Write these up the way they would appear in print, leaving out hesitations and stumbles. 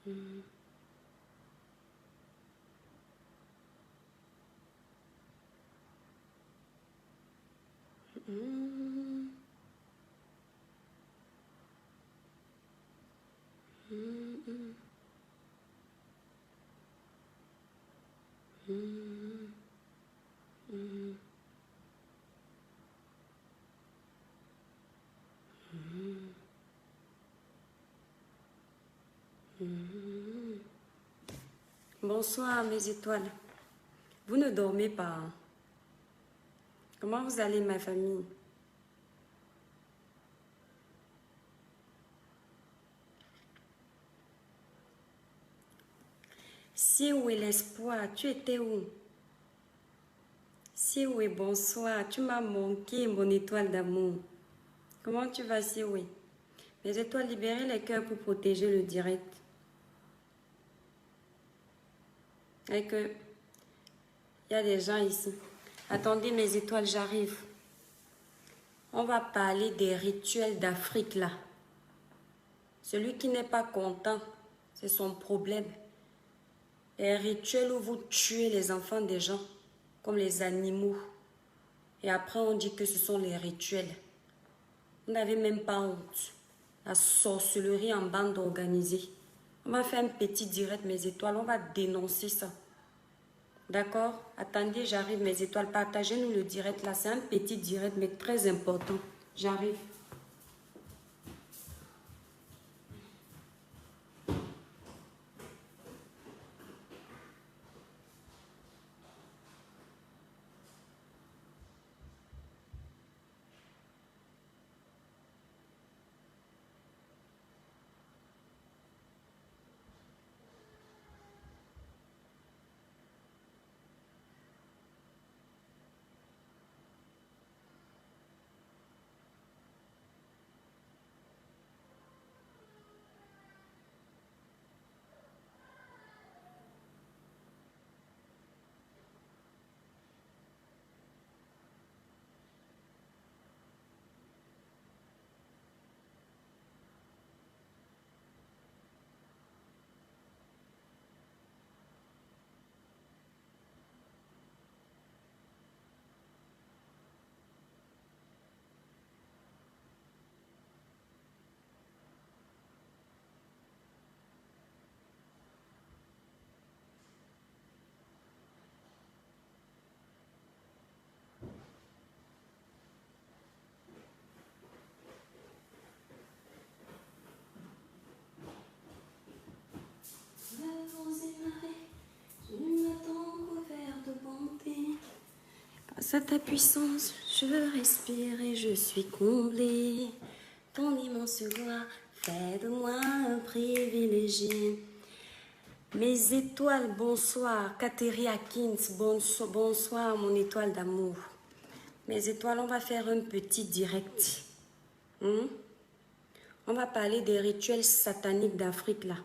Mm. Mm. Mm. Mm. Mm. Mm. Bonsoir mes étoiles. Vous ne dormez pas, hein? Comment vous allez ma famille? Si où est l'espoir? Tu étais où? Si où est bonsoir? Tu m'as manqué mon étoile d'amour. Comment tu vas si où est? Mes étoiles, libérez les cœurs pour protéger le direct. Et que il y a des gens ici. Attendez mes étoiles, j'arrive. On va parler des rituels d'Afrique là. Celui qui n'est pas content, c'est son problème. Les rituels où vous tuez les enfants des gens, comme les animaux. Et après on dit que ce sont les rituels. Vous n'avez même pas honte. La sorcellerie en bande organisée. On va faire un petit direct mes étoiles, on va dénoncer ça. D'accord? Attendez, j'arrive mes étoiles. Partagez-nous le direct là. C'est un petit direct mais très important. J'arrive. Grâce à ta puissance, je respire et je suis comblée. Ton immense gloire fait de moi un privilégié. Mes étoiles, bonsoir. Catherine Akins, bonsoir mon étoile d'amour. Mes étoiles, on va faire un petit direct. On va parler des rituels sataniques d'Afrique là.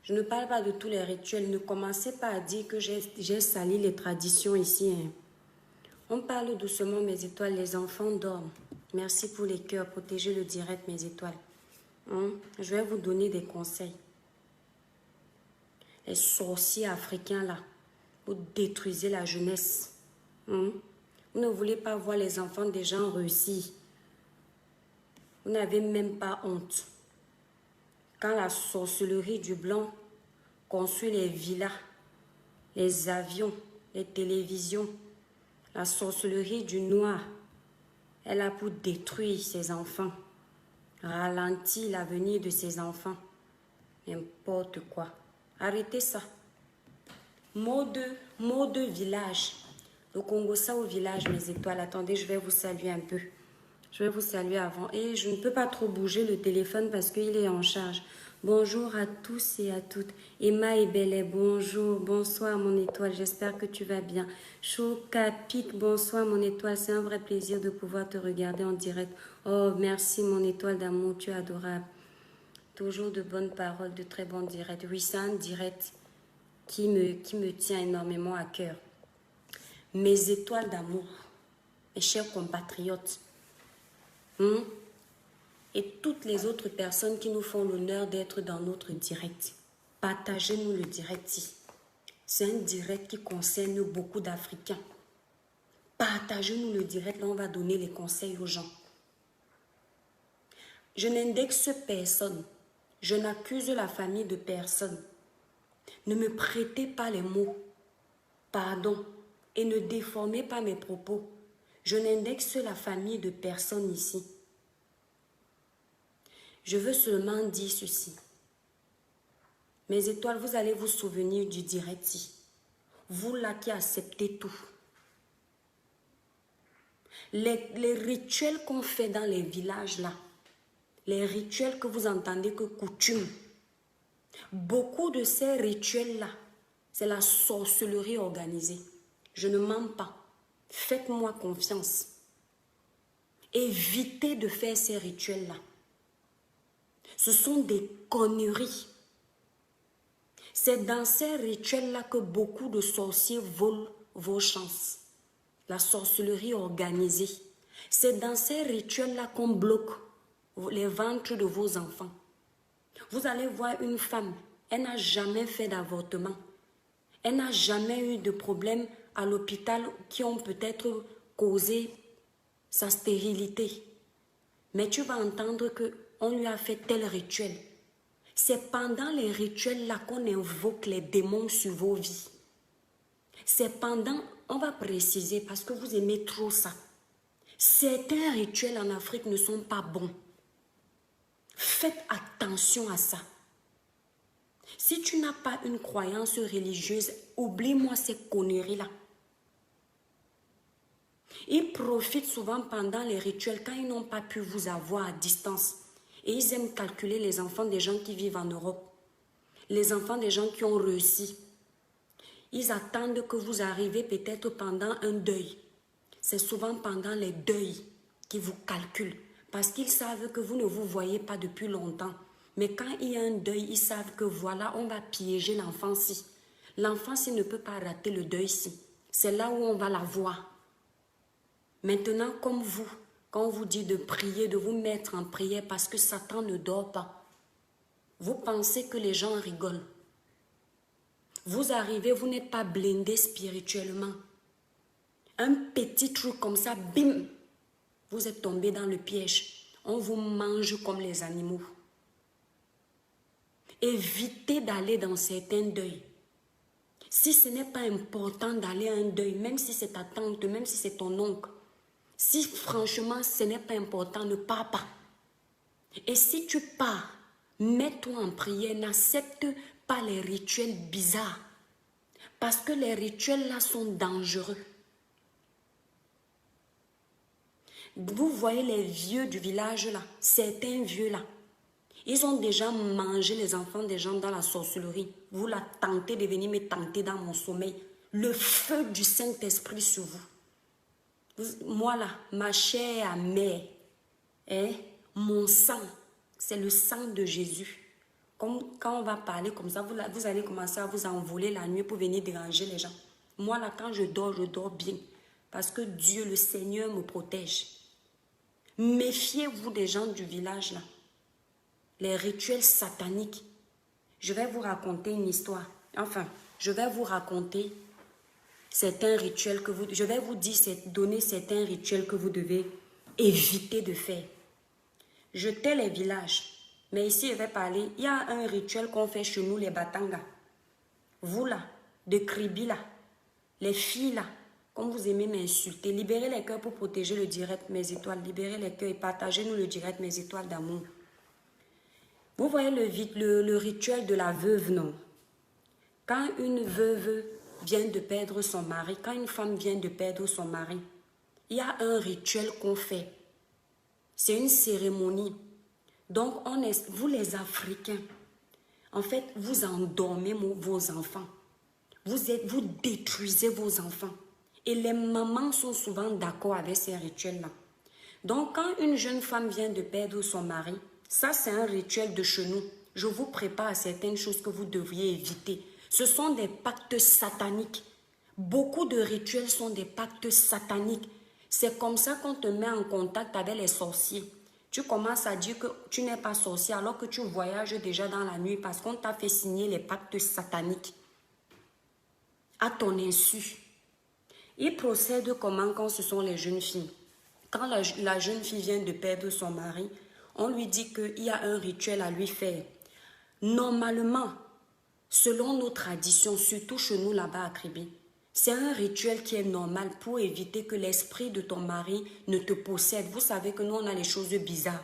Je ne parle pas de tous les rituels. Ne commencez pas à dire que j'ai sali les traditions ici, hein. On parle doucement, mes étoiles. Les enfants dorment. Merci pour les cœurs. Protégez le direct, mes étoiles. Je vais vous donner des conseils. Les sorciers africains, là, vous détruisez la jeunesse. Vous ne voulez pas voir les enfants des gens réussir. Vous n'avez même pas honte. Quand la sorcellerie du blanc construit les villas, les avions, les télévisions, la sorcellerie du noir, elle a pour détruire ses enfants, ralentir l'avenir de ses enfants. N'importe quoi. Arrêtez ça. Mot de village. Le Congo, ça au village, mes étoiles. Attendez, je vais vous saluer un peu. Je vais vous saluer avant. Et je ne peux pas trop bouger le téléphone parce qu'il est en charge. Bonjour à tous et à toutes. Emma et Bellet, bonjour. Bonsoir mon étoile, j'espère que tu vas bien. Chocapic, bonsoir mon étoile. C'est un vrai plaisir de pouvoir te regarder en direct. Oh, merci mon étoile d'amour, tu es adorable. Toujours de bonnes paroles, de très bons directs. Oui, c'est un direct qui me tient énormément à cœur. Mes étoiles d'amour, mes chers compatriotes, et toutes les autres personnes qui nous font l'honneur d'être dans notre direct. Partagez-nous le direct. C'est un direct qui concerne beaucoup d'Africains. Partagez-nous le direct, là on va donner les conseils aux gens. Je n'indexe personne. Je n'accuse la famille de personne. Ne me prêtez pas les mots. Pardon. Et ne déformez pas mes propos. Je n'indexe la famille de personne ici. Je veux seulement dire ceci. Mes étoiles, vous allez vous souvenir du direct. Vous là qui acceptez tout. Les rituels qu'on fait dans les villages là, les rituels que vous entendez que coutume, beaucoup de ces rituels-là, c'est la sorcellerie organisée. Je ne mens pas. Faites-moi confiance. Évitez de faire ces rituels-là. Ce sont des conneries. C'est dans ces rituels-là que beaucoup de sorciers volent vos chances. La sorcellerie organisée. C'est dans ces rituels-là qu'on bloque les ventres de vos enfants. Vous allez voir une femme, elle n'a jamais fait d'avortement. Elle n'a jamais eu de problème à l'hôpital qui ont peut-être causé sa stérilité. Mais tu vas entendre qu'on lui a fait tel rituel. C'est pendant les rituels-là qu'on invoque les démons sur vos vies. C'est pendant, on va préciser parce que vous aimez trop ça. Certains rituels en Afrique ne sont pas bons. Faites attention à ça. Si tu n'as pas une croyance religieuse, oublie-moi ces conneries-là. Ils profitent souvent pendant les rituels quand ils n'ont pas pu vous avoir à distance. Et ils aiment calculer les enfants des gens qui vivent en Europe. Les enfants des gens qui ont réussi. Ils attendent que vous arrivez peut-être pendant un deuil. C'est souvent pendant les deuils qu'ils vous calculent. Parce qu'ils savent que vous ne vous voyez pas depuis longtemps. Mais quand il y a un deuil, ils savent que voilà, on va piéger l'enfant-ci. L'enfant-ci ne peut pas rater le deuil-ci. C'est là où on va la voir. Maintenant, comme vous, quand on vous dit de prier, de vous mettre en prière parce que Satan ne dort pas, vous pensez que les gens rigolent. Vous arrivez, vous n'êtes pas blindé spirituellement. Un petit truc comme ça, bim, vous êtes tombé dans le piège. On vous mange comme les animaux. Évitez d'aller dans certains deuils. Si ce n'est pas important d'aller à un deuil, même si c'est ta tante, même si c'est ton oncle, si franchement ce n'est pas important, ne pars pas. Et si tu pars, mets-toi en prière, n'accepte pas les rituels bizarres. Parce que les rituels là sont dangereux. Vous voyez les vieux du village là, certains vieux là, ils ont déjà mangé les enfants des gens dans la sorcellerie. Vous la tentez de venir me tenter dans mon sommeil. Le feu du Saint-Esprit sur vous. Moi là, ma chair amère, mon sang, c'est le sang de Jésus. Comme quand on va parler comme ça, vous allez commencer à vous envoler la nuit pour venir déranger les gens. Moi là, quand je dors bien. Parce que Dieu, le Seigneur, me protège. Méfiez-vous des gens du village là. Les rituels sataniques. Je vais vous raconter une histoire. Enfin, je vais vous raconter certains rituels que vous... Je vais vous donner certains rituels que vous devez éviter de faire. Je tais les villages. Mais ici, je vais parler. Il y a un rituel qu'on fait chez nous, les Batanga. Vous là, de Kribi là, les filles là, comme vous aimez m'insulter, libérez les cœurs pour protéger le direct, mes étoiles. Libérez les cœurs et partagez-nous le direct, mes étoiles d'amour. Vous voyez le rituel de la veuve, non? Quand une veuve vient de perdre son mari, quand une femme vient de perdre son mari, il y a un rituel qu'on fait. C'est une cérémonie. Donc, vous les Africains, en fait, vous endormez vos enfants. Vous détruisez vos enfants. Et les mamans sont souvent d'accord avec ces rituels-là. Donc, quand une jeune femme vient de perdre son mari, ça, c'est un rituel de chez nous. Je vous prépare à certaines choses que vous devriez éviter. Ce sont des pactes sataniques. Beaucoup de rituels sont des pactes sataniques. C'est comme ça qu'on te met en contact avec les sorciers. Tu commences à dire que tu n'es pas sorcier alors que tu voyages déjà dans la nuit parce qu'on t'a fait signer les pactes sataniques à ton insu. Il procède comment quand ce sont les jeunes filles? Quand la jeune fille vient de perdre son mari, on lui dit qu'il y a un rituel à lui faire. Normalement, selon nos traditions, surtout chez nous là-bas à Kribi, c'est un rituel qui est normal pour éviter que l'esprit de ton mari ne te possède. Vous savez que nous, on a les choses bizarres.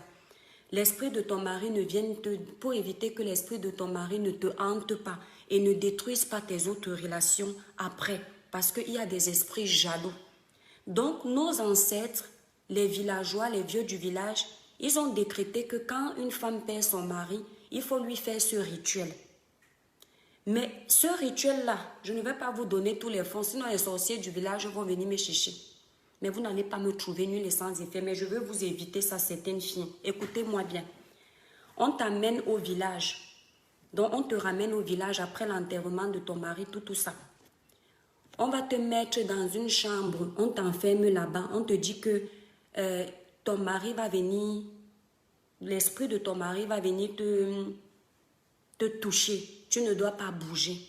L'esprit de ton mari ne vienne pour éviter que l'esprit de ton mari ne te hante pas et ne détruise pas tes autres relations après, parce qu'il y a des esprits jaloux. Donc, nos ancêtres, les villageois, les vieux du village, ils ont décrété que quand une femme perd son mari, il faut lui faire ce rituel. Mais ce rituel-là, je ne vais pas vous donner tous les fonds, sinon les sorciers du village vont venir me chercher. Mais vous n'allez pas me trouver nul et sans effet, mais je veux vous éviter ça, certaines filles. Écoutez-moi bien. On t'amène au village. Donc, on te ramène au village après l'enterrement de ton mari, tout ça. On va te mettre dans une chambre, on t'enferme là-bas, on te dit que ton mari va venir, l'esprit de ton mari va venir te toucher. Tu ne dois pas bouger.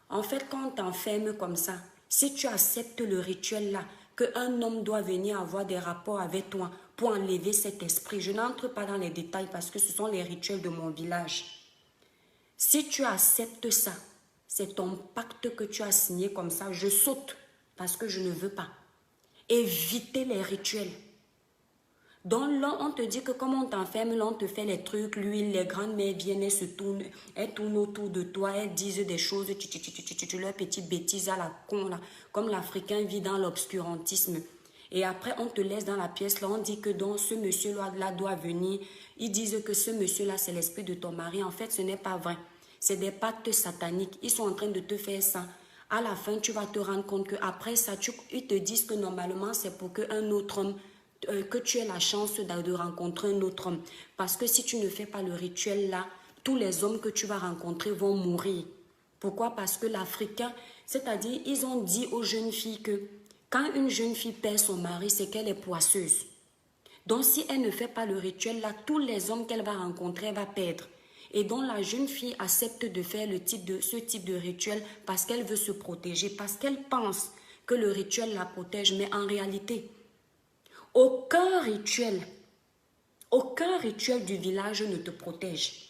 En fait, quand on t'enferme comme ça, si tu acceptes le rituel là, qu'un homme doit venir avoir des rapports avec toi pour enlever cet esprit, je n'entre pas dans les détails parce que ce sont les rituels de mon village. Si tu acceptes ça, c'est ton pacte que tu as signé comme ça, je saute parce que je ne veux pas. Évitez les rituels. Donc là, on te dit que comme on t'enferme, là, on te fait les trucs, l'huile, les grandes mères viennent, elles tournent autour de toi, elles disent des choses, leurs petites bêtises à la con, là, comme l'Africain vit dans l'obscurantisme. Et après, on te laisse dans la pièce, là, on dit que donc, ce monsieur-là doit venir. Ils disent que ce monsieur-là, c'est l'esprit de ton mari. En fait, ce n'est pas vrai. C'est des pactes sataniques. Ils sont en train de te faire ça. À la fin, tu vas te rendre compte qu'après ça, ils te disent que normalement, c'est pour qu'un autre homme, que tu aies la chance de rencontrer un autre homme. Parce que si tu ne fais pas le rituel là, tous les hommes que tu vas rencontrer vont mourir. Pourquoi? Parce que l'Africain, c'est-à-dire, ils ont dit aux jeunes filles que quand une jeune fille perd son mari, c'est qu'elle est poisseuse. Donc, si elle ne fait pas le rituel là, tous les hommes qu'elle va rencontrer, elle va perdre. Et donc, la jeune fille accepte de faire ce type de rituel parce qu'elle veut se protéger, parce qu'elle pense que le rituel la protège. Mais en réalité, aucun rituel du village ne te protège.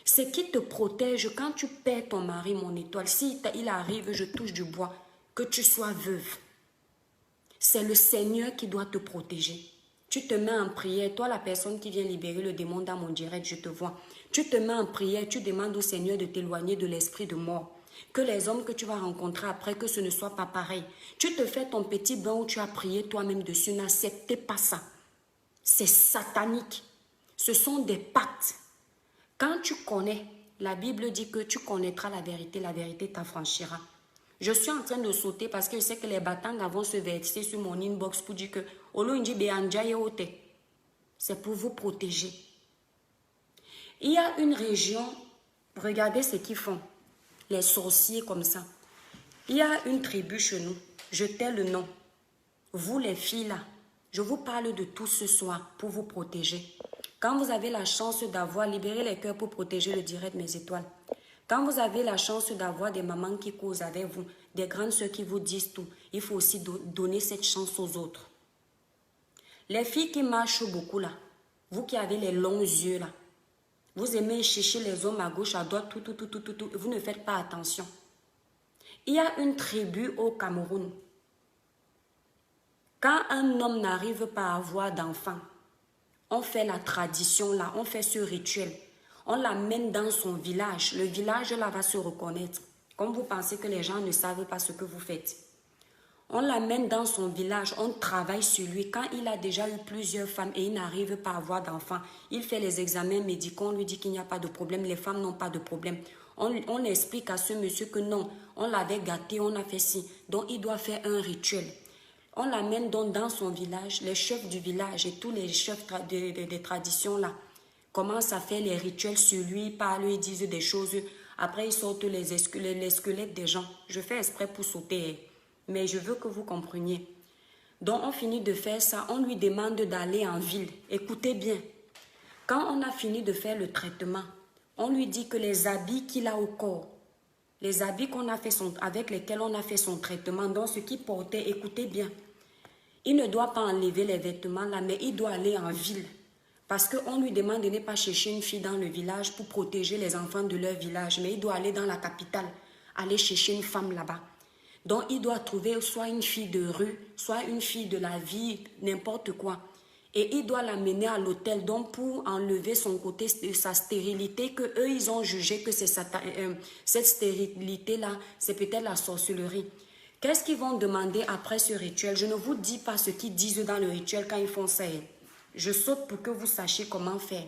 Ce qui te protège quand tu perds ton mari, mon étoile, si il arrive, je touche du bois, que tu sois veuve, c'est le Seigneur qui doit te protéger. Tu te mets en prière, toi la personne qui vient libérer le démon dans mon direct, je te vois. Tu te mets en prière, tu demandes au Seigneur de t'éloigner de l'esprit de mort. Que les hommes que tu vas rencontrer après, que ce ne soit pas pareil. Tu te fais ton petit bain où tu as prié toi-même dessus, n'acceptez pas ça. C'est satanique. Ce sont des pactes. Quand tu connais, la Bible dit que tu connaîtras la vérité t'affranchira. Je suis en train de sauter parce que je sais que les battants vont se verser sur mon inbox pour dire que c'est pour vous protéger. Il y a une région, regardez ce qu'ils font, les sorciers comme ça. Il y a une tribu chez nous, je tais le nom. Vous les filles là, je vous parle de tout ce soir pour vous protéger. Quand vous avez la chance d'avoir libéré les cœurs pour protéger le direct Mes Étoiles, quand vous avez la chance d'avoir des mamans qui causent avec vous, des grandes soeurs qui vous disent tout, il faut aussi donner cette chance aux autres. Les filles qui marchent beaucoup là, vous qui avez les longs yeux là, vous aimez chercher les hommes à gauche, à droite, tout, vous ne faites pas attention. Il y a une tribu au Cameroun. Quand un homme n'arrive pas à avoir d'enfant, on fait la tradition là, on fait ce rituel. On l'amène dans son village. Le village là va se reconnaître. Comme vous pensez que les gens ne savent pas ce que vous faites. On l'amène dans son village, on travaille sur lui. Quand il a déjà eu plusieurs femmes et il n'arrive pas à avoir d'enfants, il fait les examens médicaux, on lui dit qu'il n'y a pas de problème, les femmes n'ont pas de problème. On explique à ce monsieur que non, on l'avait gâté, on a fait ci. Donc il doit faire un rituel. On l'amène donc dans son village, les chefs du village et tous les chefs des traditions là commencent à faire les rituels sur lui, ils parlent, ils disent des choses. Après ils sortent les squelettes des gens. Je fais exprès pour sauter, mais je veux que vous compreniez. Donc, on finit de faire ça, on lui demande d'aller en ville. Écoutez bien, quand on a fini de faire le traitement, on lui dit que les habits qu'il a au corps, les habits qu'on a fait avec lesquels on a fait son traitement, donc ce qu'il portait, écoutez bien, il ne doit pas enlever les vêtements là, mais il doit aller en ville. Parce qu'on lui demande de ne pas chercher une fille dans le village pour protéger les enfants de leur village, mais il doit aller dans la capitale, aller chercher une femme là-bas. Donc, il doit trouver soit une fille de rue, soit une fille de la vie, n'importe quoi. Et il doit l'amener à l'hôtel, donc pour enlever son côté de sa stérilité, que eux ils ont jugé que c'est cette stérilité-là, c'est peut-être la sorcellerie. Qu'est-ce qu'ils vont demander après ce rituel? Je ne vous dis pas ce qu'ils disent dans le rituel quand ils font ça. Je saute pour que vous sachiez comment faire.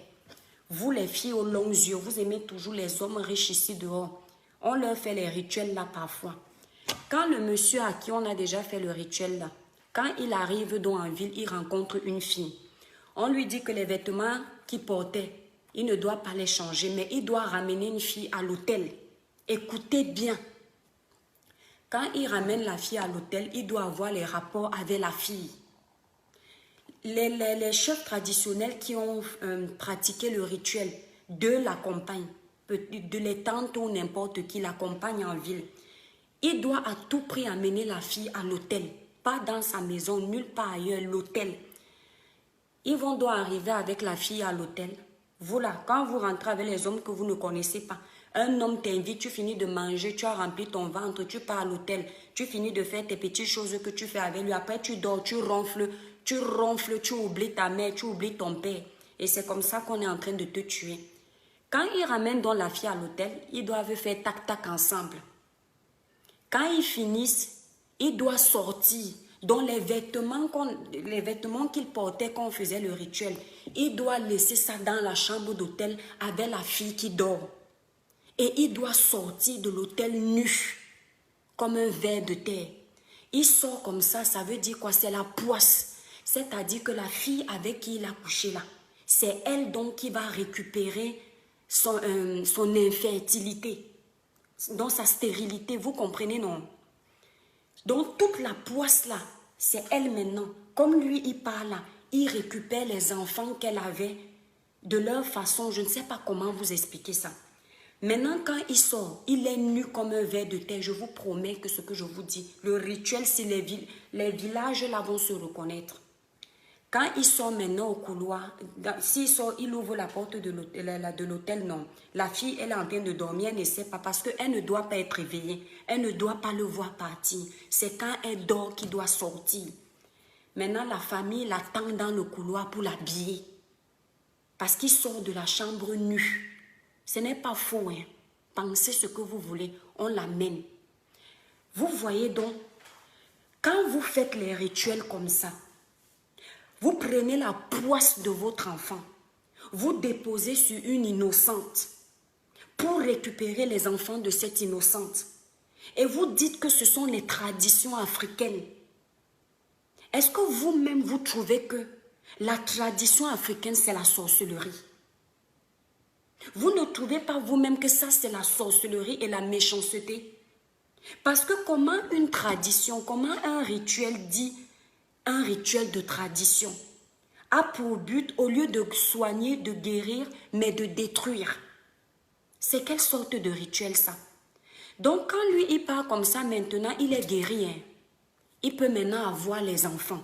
Vous les filles aux longs yeux, vous aimez toujours les hommes riches ici dehors. On leur fait les rituels là parfois. Quand le monsieur à qui on a déjà fait le rituel là, quand il arrive donc en ville, il rencontre une fille. On lui dit que les vêtements qu'il portait, il ne doit pas les changer, mais il doit ramener une fille à l'hôtel. Écoutez bien. Quand il ramène la fille à l'hôtel, il doit avoir les rapports avec la fille. Les chefs traditionnels qui ont pratiqué le rituel de la campagne, de les tantes ou n'importe qui l'accompagne en ville, il doit à tout prix amener la fille à l'hôtel, pas dans sa maison, nulle part ailleurs, l'hôtel. Ils vont donc arriver avec la fille à l'hôtel. Vous là, quand vous rentrez avec les hommes que vous ne connaissez pas, un homme t'invite, tu finis de manger, tu as rempli ton ventre, tu pars à l'hôtel, tu finis de faire tes petites choses que tu fais avec lui. Après, tu dors, tu ronfles, tu oublies ta mère, tu oublies ton père. Et c'est comme ça qu'on est en train de te tuer. Quand ils ramènent donc la fille à l'hôtel, ils doivent faire tac-tac ensemble. Quand ils finissent, ils doivent sortir. Donc les vêtements qu'il portait quand on faisait le rituel, il doit laisser ça dans la chambre d'hôtel avec la fille qui dort. Et il doit sortir de l'hôtel nu, comme un ver de terre. Il sort comme ça veut dire quoi? C'est la poisse. C'est-à-dire que la fille avec qui il a couché là, c'est elle donc qui va récupérer son infertilité, donc sa stérilité, vous comprenez non? Donc toute la poisse là, c'est elle maintenant. Comme lui il part là, il récupère les enfants qu'elle avait de leur façon, je ne sais pas comment vous expliquer ça. Maintenant, quand il sort, il est nu comme un ver de terre. Je vous promets que ce que je vous dis, le rituel, si les villages là vont se reconnaître. Quand il sort maintenant au couloir, s'il sort, il ouvre la porte de l'hôtel, non. La fille, elle est en train de dormir, elle ne sait pas parce qu'elle ne doit pas être réveillée. Elle ne doit pas le voir partir. C'est quand elle dort qu'il doit sortir. Maintenant, la famille l'attend dans le couloir pour l'habiller. Parce qu'il sort de la chambre nue. Ce n'est pas faux, hein. Pensez ce que vous voulez, on l'amène. Vous voyez donc, quand vous faites les rituels comme ça, vous prenez la poisse de votre enfant, vous déposez sur une innocente pour récupérer les enfants de cette innocente. Et vous dites que ce sont les traditions africaines. Est-ce que vous-même vous trouvez que la tradition africaine c'est la sorcellerie? Vous ne trouvez pas vous-même que ça c'est la sorcellerie et la méchanceté? Parce que comment une tradition, comment un rituel dit un rituel de tradition a pour but au lieu de soigner, de guérir, mais de détruire? C'est quelle sorte de rituel ça? Donc quand lui il part comme ça maintenant, il est guéri. Hein? Il peut maintenant avoir les enfants.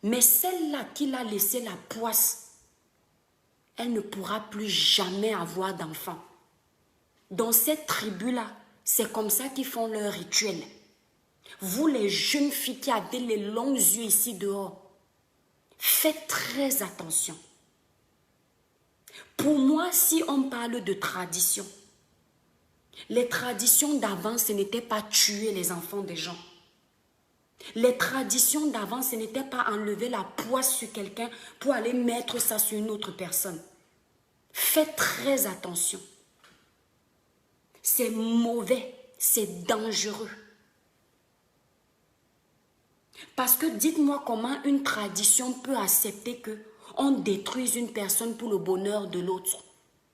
Mais celle-là qu'il a laissé la poisse, elle ne pourra plus jamais avoir d'enfants. Dans cette tribu-là, c'est comme ça qu'ils font leur rituel. Vous les jeunes filles qui avez les longs yeux ici dehors, faites très attention. Pour moi, si on parle de tradition, les traditions d'avant, ce n'était pas tuer les enfants des gens. Les traditions d'avant, ce n'était pas enlever la poisse sur quelqu'un pour aller mettre ça sur une autre personne. Faites très attention. C'est mauvais, c'est dangereux. Parce que dites-moi comment une tradition peut accepter qu'on détruise une personne pour le bonheur de l'autre.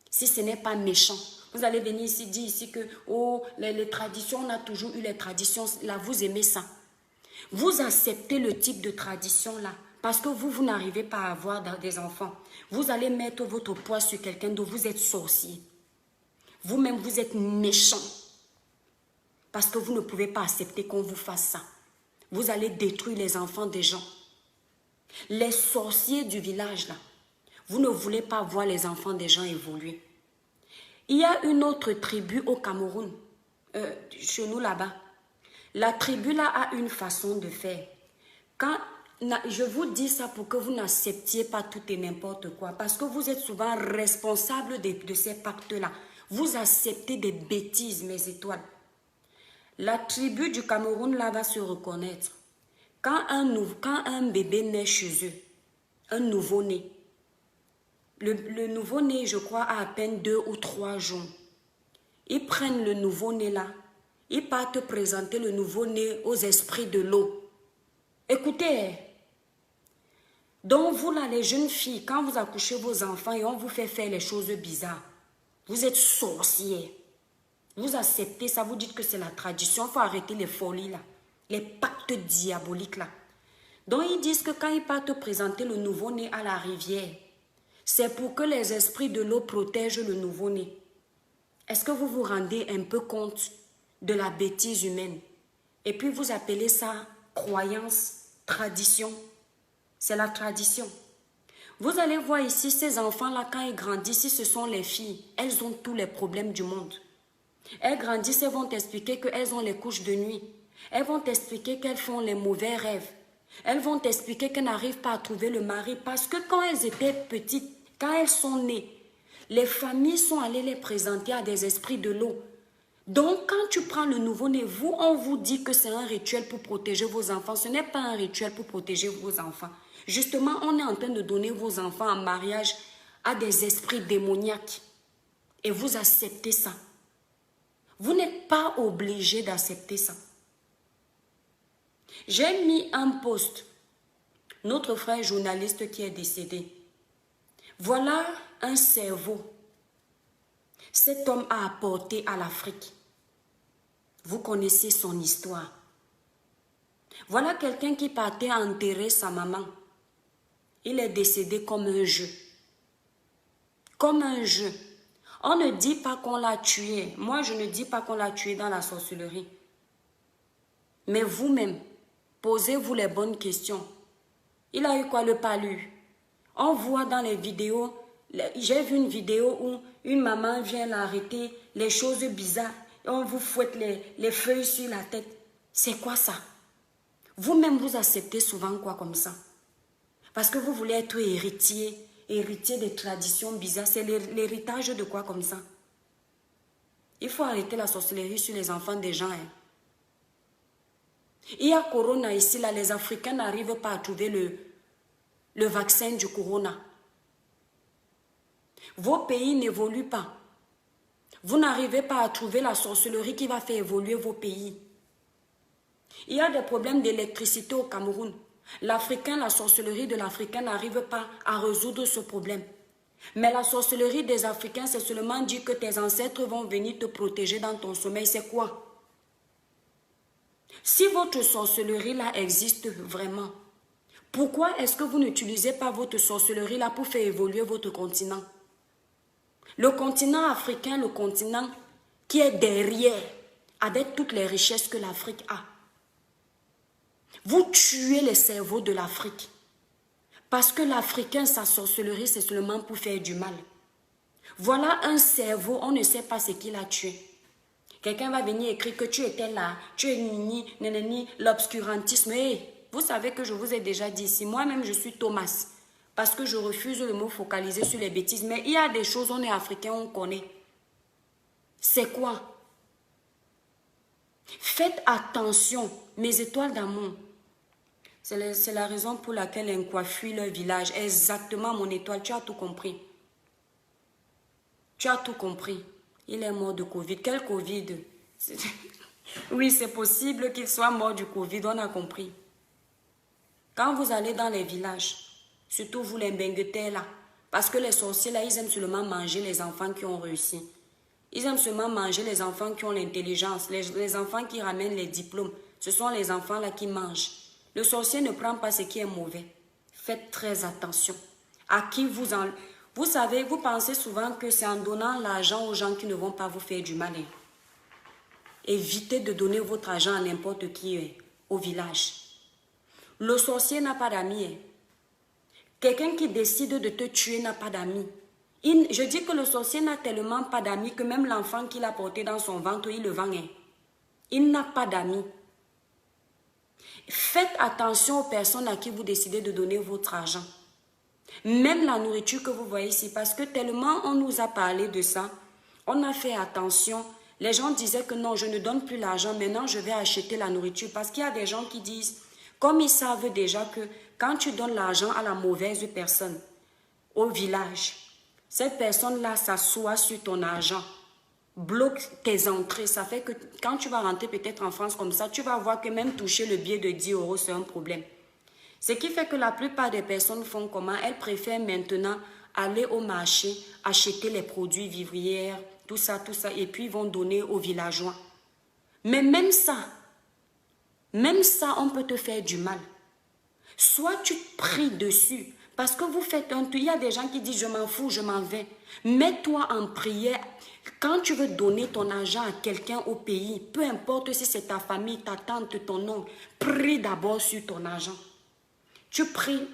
Si ce n'est pas méchant. Vous allez venir ici dire ici que oh, les traditions, on a toujours eu les traditions. Là, vous aimez ça. Vous acceptez le type de tradition là. Parce que vous n'arrivez pas à avoir des enfants. Vous allez mettre votre poids sur quelqu'un d'autre. Vous êtes sorcier. Vous-même, vous êtes méchant. Parce que vous ne pouvez pas accepter qu'on vous fasse ça. Vous allez détruire les enfants des gens. Les sorciers du village là. Vous ne voulez pas voir les enfants des gens évoluer. Il y a une autre tribu au Cameroun. Chez nous là-bas. La tribu là a une façon de faire. Je vous dis ça pour que vous n'acceptiez pas tout et n'importe quoi. Parce que vous êtes souvent responsable de ces pactes-là. Vous acceptez des bêtises, mes étoiles. La tribu du Cameroun là va se reconnaître. Quand un bébé naît chez eux, un nouveau-né, le nouveau-né, je crois, a à peine 2 ou 3 jours. Ils prennent le nouveau-né là. Ils partent présenter le nouveau-né aux esprits de l'eau. Écoutez, donc vous là, les jeunes filles, quand vous accouchez vos enfants et on vous fait faire les choses bizarres, vous êtes sorciers. Vous acceptez ça, vous dites que c'est la tradition, il faut arrêter les folies là, les pactes diaboliques là. Donc ils disent que quand ils partent présenter le nouveau-né à la rivière, c'est pour que les esprits de l'eau protègent le nouveau-né. Est-ce que vous vous rendez un peu compte de la bêtise humaine? Et puis vous appelez ça croyance, tradition. C'est la tradition. Vous allez voir ici, ces enfants-là, quand ils grandissent, ce sont les filles. Elles ont tous les problèmes du monde. Elles grandissent et vont t'expliquer qu'elles ont les couches de nuit. Elles vont t'expliquer qu'elles font les mauvais rêves. Elles vont t'expliquer qu'elles n'arrivent pas à trouver le mari parce que quand elles étaient petites, quand elles sont nées, les familles sont allées les présenter à des esprits de l'eau. Donc, quand tu prends le nouveau-né, on vous dit que c'est un rituel pour protéger vos enfants. Ce n'est pas un rituel pour protéger vos enfants. Justement, on est en train de donner vos enfants en mariage à des esprits démoniaques. Et vous acceptez ça. Vous n'êtes pas obligé d'accepter ça. J'ai mis un post, notre frère journaliste qui est décédé. Voilà un cerveau. Cet homme a apporté à l'Afrique. Vous connaissez son histoire. Voilà quelqu'un qui partait enterrer sa maman. Il est décédé comme un jeu. Comme un jeu. On ne dit pas qu'on l'a tué. Moi, je ne dis pas qu'on l'a tué dans la sorcellerie. Mais vous-même, posez-vous les bonnes questions. Il a eu quoi le palu? On voit dans les vidéos, j'ai vu une vidéo où une maman vient l'arrêter, les choses bizarres, et on vous fouette les feuilles sur la tête. C'est quoi ça? Vous-même, vous acceptez souvent quoi comme ça? Parce que vous voulez être héritier des traditions bizarres. C'est l'héritage de quoi comme ça? Il faut arrêter la sorcellerie sur les enfants des gens. Hein. Il y a Corona ici, là, les Africains n'arrivent pas à trouver le vaccin du Corona. Vos pays n'évoluent pas. Vous n'arrivez pas à trouver la sorcellerie qui va faire évoluer vos pays. Il y a des problèmes d'électricité au Cameroun. L'Africain, la sorcellerie de l'Africain n'arrive pas à résoudre ce problème. Mais la sorcellerie des Africains, c'est seulement dire que tes ancêtres vont venir te protéger dans ton sommeil. C'est quoi? Si votre sorcellerie-là existe vraiment, pourquoi est-ce que vous n'utilisez pas votre sorcellerie-là pour faire évoluer votre continent? Le continent africain, le continent qui est derrière, avec toutes les richesses que l'Afrique a. Vous tuez les cerveaux de l'Afrique. Parce que l'Africain, sa sorcellerie, c'est seulement pour faire du mal. Voilà un cerveau, on ne sait pas ce qu'il a tué. Quelqu'un va venir écrire que tu étais là, tu es nini, nanani, l'obscurantisme. Hey, vous savez que je vous ai déjà dit ici, moi-même je suis Thomas. Parce que je refuse de me focaliser sur les bêtises. Mais il y a des choses, on est africain, on connaît. C'est quoi? Faites attention, mes étoiles d'amour. C'est la raison pour laquelle un quoi fuit leur village. Exactement, mon étoile, tu as tout compris. Tu as tout compris. Il est mort de Covid. Quel Covid? Oui, c'est possible qu'il soit mort du Covid, on a compris. Quand vous allez dans les villages, surtout vous les bengueters là, parce que les sorciers là, ils aiment seulement manger les enfants qui ont réussi. Ils aiment seulement manger les enfants qui ont l'intelligence, les enfants qui ramènent les diplômes. Ce sont les enfants là qui mangent. Le sorcier ne prend pas ce qui est mauvais. Faites très attention. À qui vous en... Vous savez, vous pensez souvent que c'est en donnant l'argent aux gens qui ne vont pas vous faire du mal. Évitez de donner votre argent à n'importe qui au village. Le sorcier n'a pas d'amis. Quelqu'un qui décide de te tuer n'a pas d'amis. Je dis que le sorcier n'a tellement pas d'amis que même l'enfant qu'il a porté dans son ventre, il le vend. Il n'a pas d'amis. Faites attention aux personnes à qui vous décidez de donner votre argent. Même la nourriture que vous voyez ici, parce que tellement on nous a parlé de ça, on a fait attention. Les gens disaient que non, je ne donne plus l'argent, maintenant je vais acheter la nourriture. Parce qu'il y a des gens qui disent, comme ils savent déjà que quand tu donnes l'argent à la mauvaise personne, au village, cette personne-là s'assoit sur ton argent, bloque tes entrées. Ça fait que quand tu vas rentrer peut-être en France comme ça, tu vas voir que même toucher le billet de 10 €, c'est un problème. Ce qui fait que la plupart des personnes font comment? Elles préfèrent maintenant aller au marché, acheter les produits vivrières, tout ça, et puis ils vont donner aux villageois. Mais même ça, on peut te faire du mal. Soit tu pries dessus, parce que vous faites un truc. Il y a des gens qui disent, je m'en fous, je m'en vais. Mets-toi en prière. Quand tu veux donner ton argent à quelqu'un au pays, peu importe si c'est ta famille, ta tante, ton oncle, prie d'abord sur ton argent. Tu pries.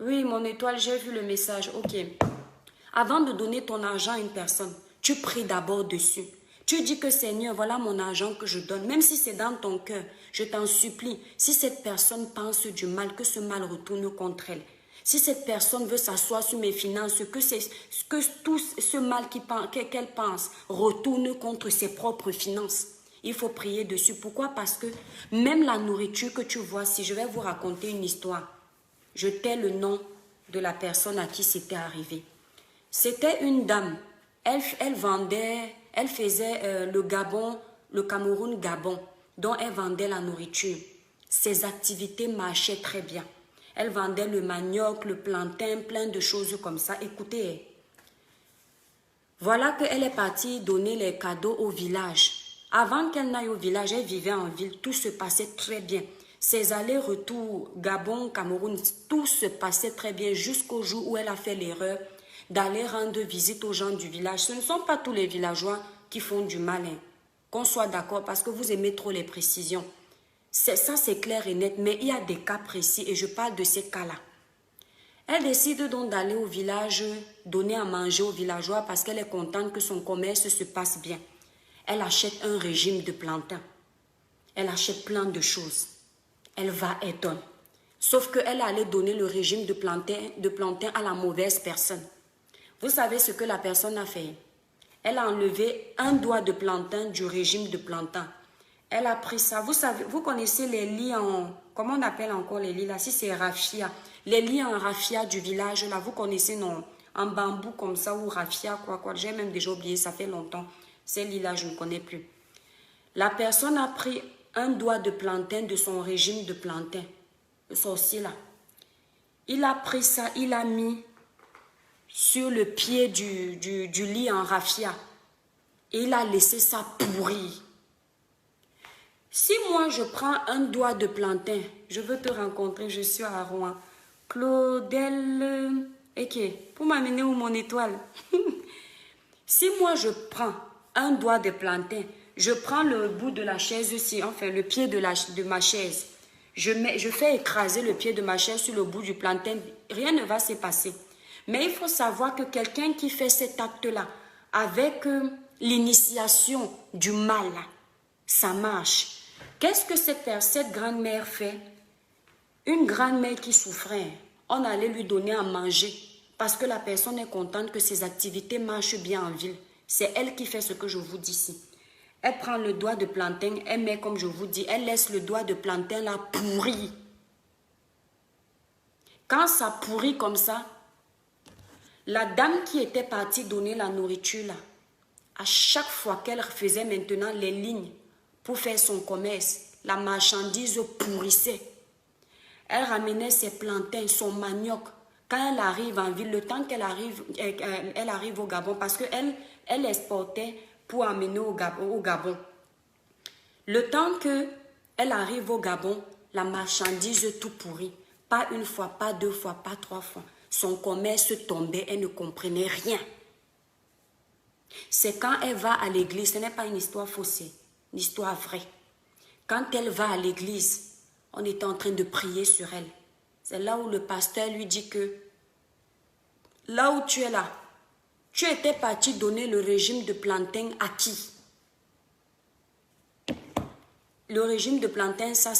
Oui, mon étoile, j'ai vu le message. Ok. Avant de donner ton argent à une personne, tu pries d'abord dessus. Tu dis que Seigneur, voilà mon argent que je donne. Même si c'est dans ton cœur, je t'en supplie. Si cette personne pense du mal, que ce mal retourne contre elle. Si cette personne veut s'asseoir sur mes finances, que tout ce mal qu'elle pense retourne contre ses propres finances. Il faut prier dessus. Pourquoi? Parce que même la nourriture que tu vois, si je vais vous raconter une histoire, je tais le nom de la personne à qui c'était arrivé. C'était une dame. Elle vendait, elle faisait le Gabon, le Cameroun-Gabon, dont elle vendait la nourriture. Ses activités marchaient très bien. Elle vendait le manioc, le plantain, plein de choses comme ça. Écoutez, voilà qu'elle est partie donner les cadeaux au village. Avant qu'elle n'aille au village, elle vivait en ville. Tout se passait très bien. Ses allers-retours, Gabon, Cameroun, tout se passait très bien jusqu'au jour où elle a fait l'erreur d'aller rendre visite aux gens du village. Ce ne sont pas tous les villageois qui font du mal, hein. Qu'on soit d'accord, parce que vous aimez trop les précisions. Ça, c'est clair et net, mais il y a des cas précis et je parle de ces cas-là. Elle décide donc d'aller au village, donner à manger aux villageois parce qu'elle est contente que son commerce se passe bien. Elle achète un régime de plantain. Elle achète plein de choses. Elle va et donne. Sauf qu'elle allait donner le régime de plantain à la mauvaise personne. Vous savez ce que la personne a fait? Elle a enlevé un doigt de plantain du régime de plantain. Elle a pris ça. Vous savez, vous connaissez les lits en... Comment on appelle encore les lits là? Si c'est raffia. Les lits en raffia du village là, vous connaissez non? En bambou comme ça ou raffia quoi. J'ai même déjà oublié, ça fait longtemps. Ces lits là, je ne connais plus. La personne a pris un doigt de plantain de son régime de plantain. Le sorcier là. Il a pris ça, il a mis sur le pied du lit en raffia. Et il a laissé ça pourrir. Si moi je prends un doigt de plantain, je veux te rencontrer, je suis à Rouen. Claudel, ok, pour m'amener où mon étoile? Si moi je prends un doigt de plantain, je prends le bout de la chaise ici, enfin le pied de ma chaise. Je fais écraser le pied de ma chaise sur le bout du plantain, rien ne va se passer. Mais il faut savoir que quelqu'un qui fait cet acte-là, avec l'initiation du mal, ça marche. Qu'est-ce que cette grand-mère fait? Une grand-mère qui souffrait, on allait lui donner à manger parce que la personne est contente que ses activités marchent bien en ville. C'est elle qui fait ce que je vous dis ici. Elle prend le doigt de plantain, elle met comme je vous dis, elle laisse le doigt de plantain là pourrir. Quand ça pourrit comme ça, la dame qui était partie donner la nourriture là, à chaque fois qu'elle faisait maintenant les lignes pour faire son commerce, la marchandise pourrissait. Elle ramenait ses plantains, son manioc. Quand elle arrive en ville, le temps qu'elle arrive, elle arrive au Gabon, parce qu'elle exportait pour amener au Gabon. Le temps qu'elle arrive au Gabon, la marchandise tout pourrie. Pas une fois, pas deux fois, pas trois fois. Son commerce tombait, elle ne comprenait rien. C'est quand elle va à l'église, ce n'est pas une histoire faussée, une histoire vraie. Quand elle va à l'église, on était en train de prier sur elle. C'est là où le pasteur lui dit que, là où tu es là, tu étais parti donner le régime de plantain à qui? Le régime de plantain, ça.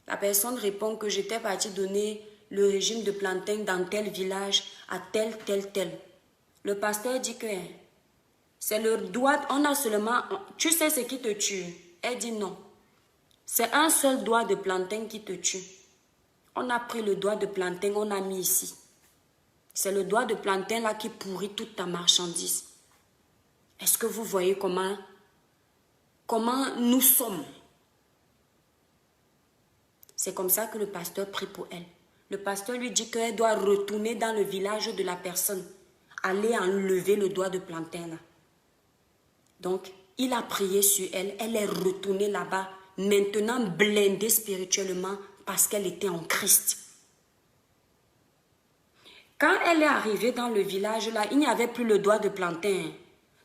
La personne répond que j'étais parti donner le régime de plantain dans tel village, à tel. Le pasteur dit que c'est le doigt, on a seulement, tu sais ce qui te tue? Elle dit non. C'est un seul doigt de plantain qui te tue. On a pris le doigt de plantain, on a mis ici. C'est le doigt de plantain là qui pourrit toute ta marchandise. Est-ce que vous voyez comment nous sommes? C'est comme ça que le pasteur prie pour elle. Le pasteur lui dit qu'elle doit retourner dans le village de la personne, aller enlever le doigt de plantain là. Donc, il a prié sur elle, elle est retournée là-bas, maintenant blindée spirituellement parce qu'elle était en Christ. Quand elle est arrivée dans le village là, il n'y avait plus le doigt de plantain.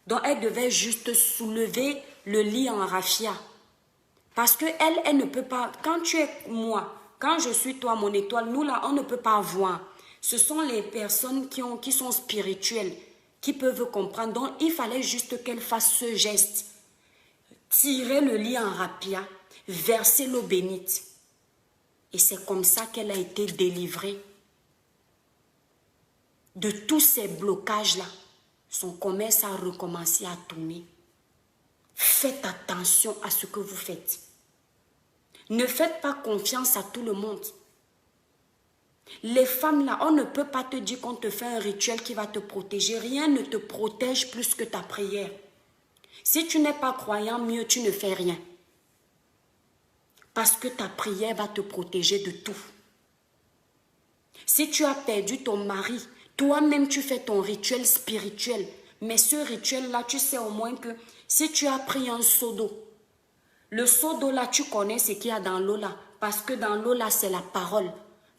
Donc, elle devait juste soulever le lit en raffia. Parce que elle ne peut pas, quand tu es moi, quand je suis toi, mon étoile, nous là, on ne peut pas voir. Ce sont les personnes qui sont spirituelles, qui peuvent comprendre. Donc, il fallait juste qu'elle fasse ce geste. Tirer le lit en raffia, verser l'eau bénite. Et c'est comme ça qu'elle a été délivrée de tous ces blocages-là. Son commerce a recommencé à tourner. Faites attention à ce que vous faites. Ne faites pas confiance à tout le monde. Les femmes là, on ne peut pas te dire qu'on te fait un rituel qui va te protéger. Rien ne te protège plus que ta prière. Si tu n'es pas croyant, mieux tu ne fais rien. Parce que ta prière va te protéger de tout. Si tu as perdu ton mari, toi-même tu fais ton rituel spirituel. Mais ce rituel-là, tu sais au moins que si tu as pris un seau d'eau, le seau d'eau là, tu connais ce qu'il y a dans l'eau là. Parce que dans l'eau là, c'est la parole.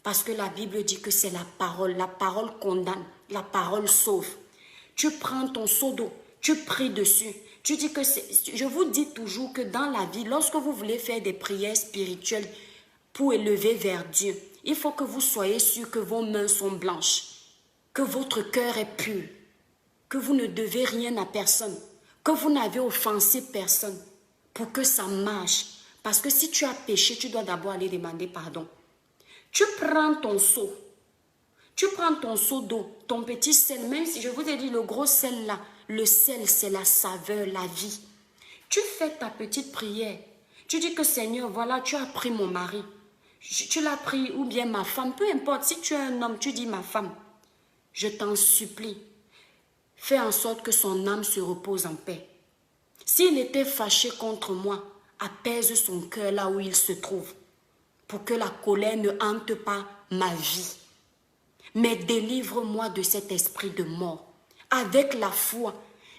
Parce que la Bible dit que c'est la parole. La parole condamne, la parole sauve. Tu prends ton seau d'eau, tu pries dessus. Tu dis que je vous dis toujours que dans la vie, lorsque vous voulez faire des prières spirituelles pour élever vers Dieu, il faut que vous soyez sûr que vos mains sont blanches, que votre cœur est pur, que vous ne devez rien à personne, que vous n'avez offensé personne pour que ça marche. Parce que si tu as péché, tu dois d'abord aller demander pardon. Tu prends ton seau. Tu prends ton seau d'eau, ton petit sel, même si je vous ai dit le gros sel là, le sel c'est la saveur, la vie. Tu fais ta petite prière. Tu dis que Seigneur, voilà, tu as pris mon mari. Tu l'as pris ou bien ma femme, peu importe. Si tu es un homme, tu dis ma femme. Je t'en supplie. Fais en sorte que son âme se repose en paix. S'il était fâché contre moi, apaise son cœur là où il se trouve. Pour que la colère ne hante pas ma vie. Mais délivre-moi de cet esprit de mort. Avec la foi,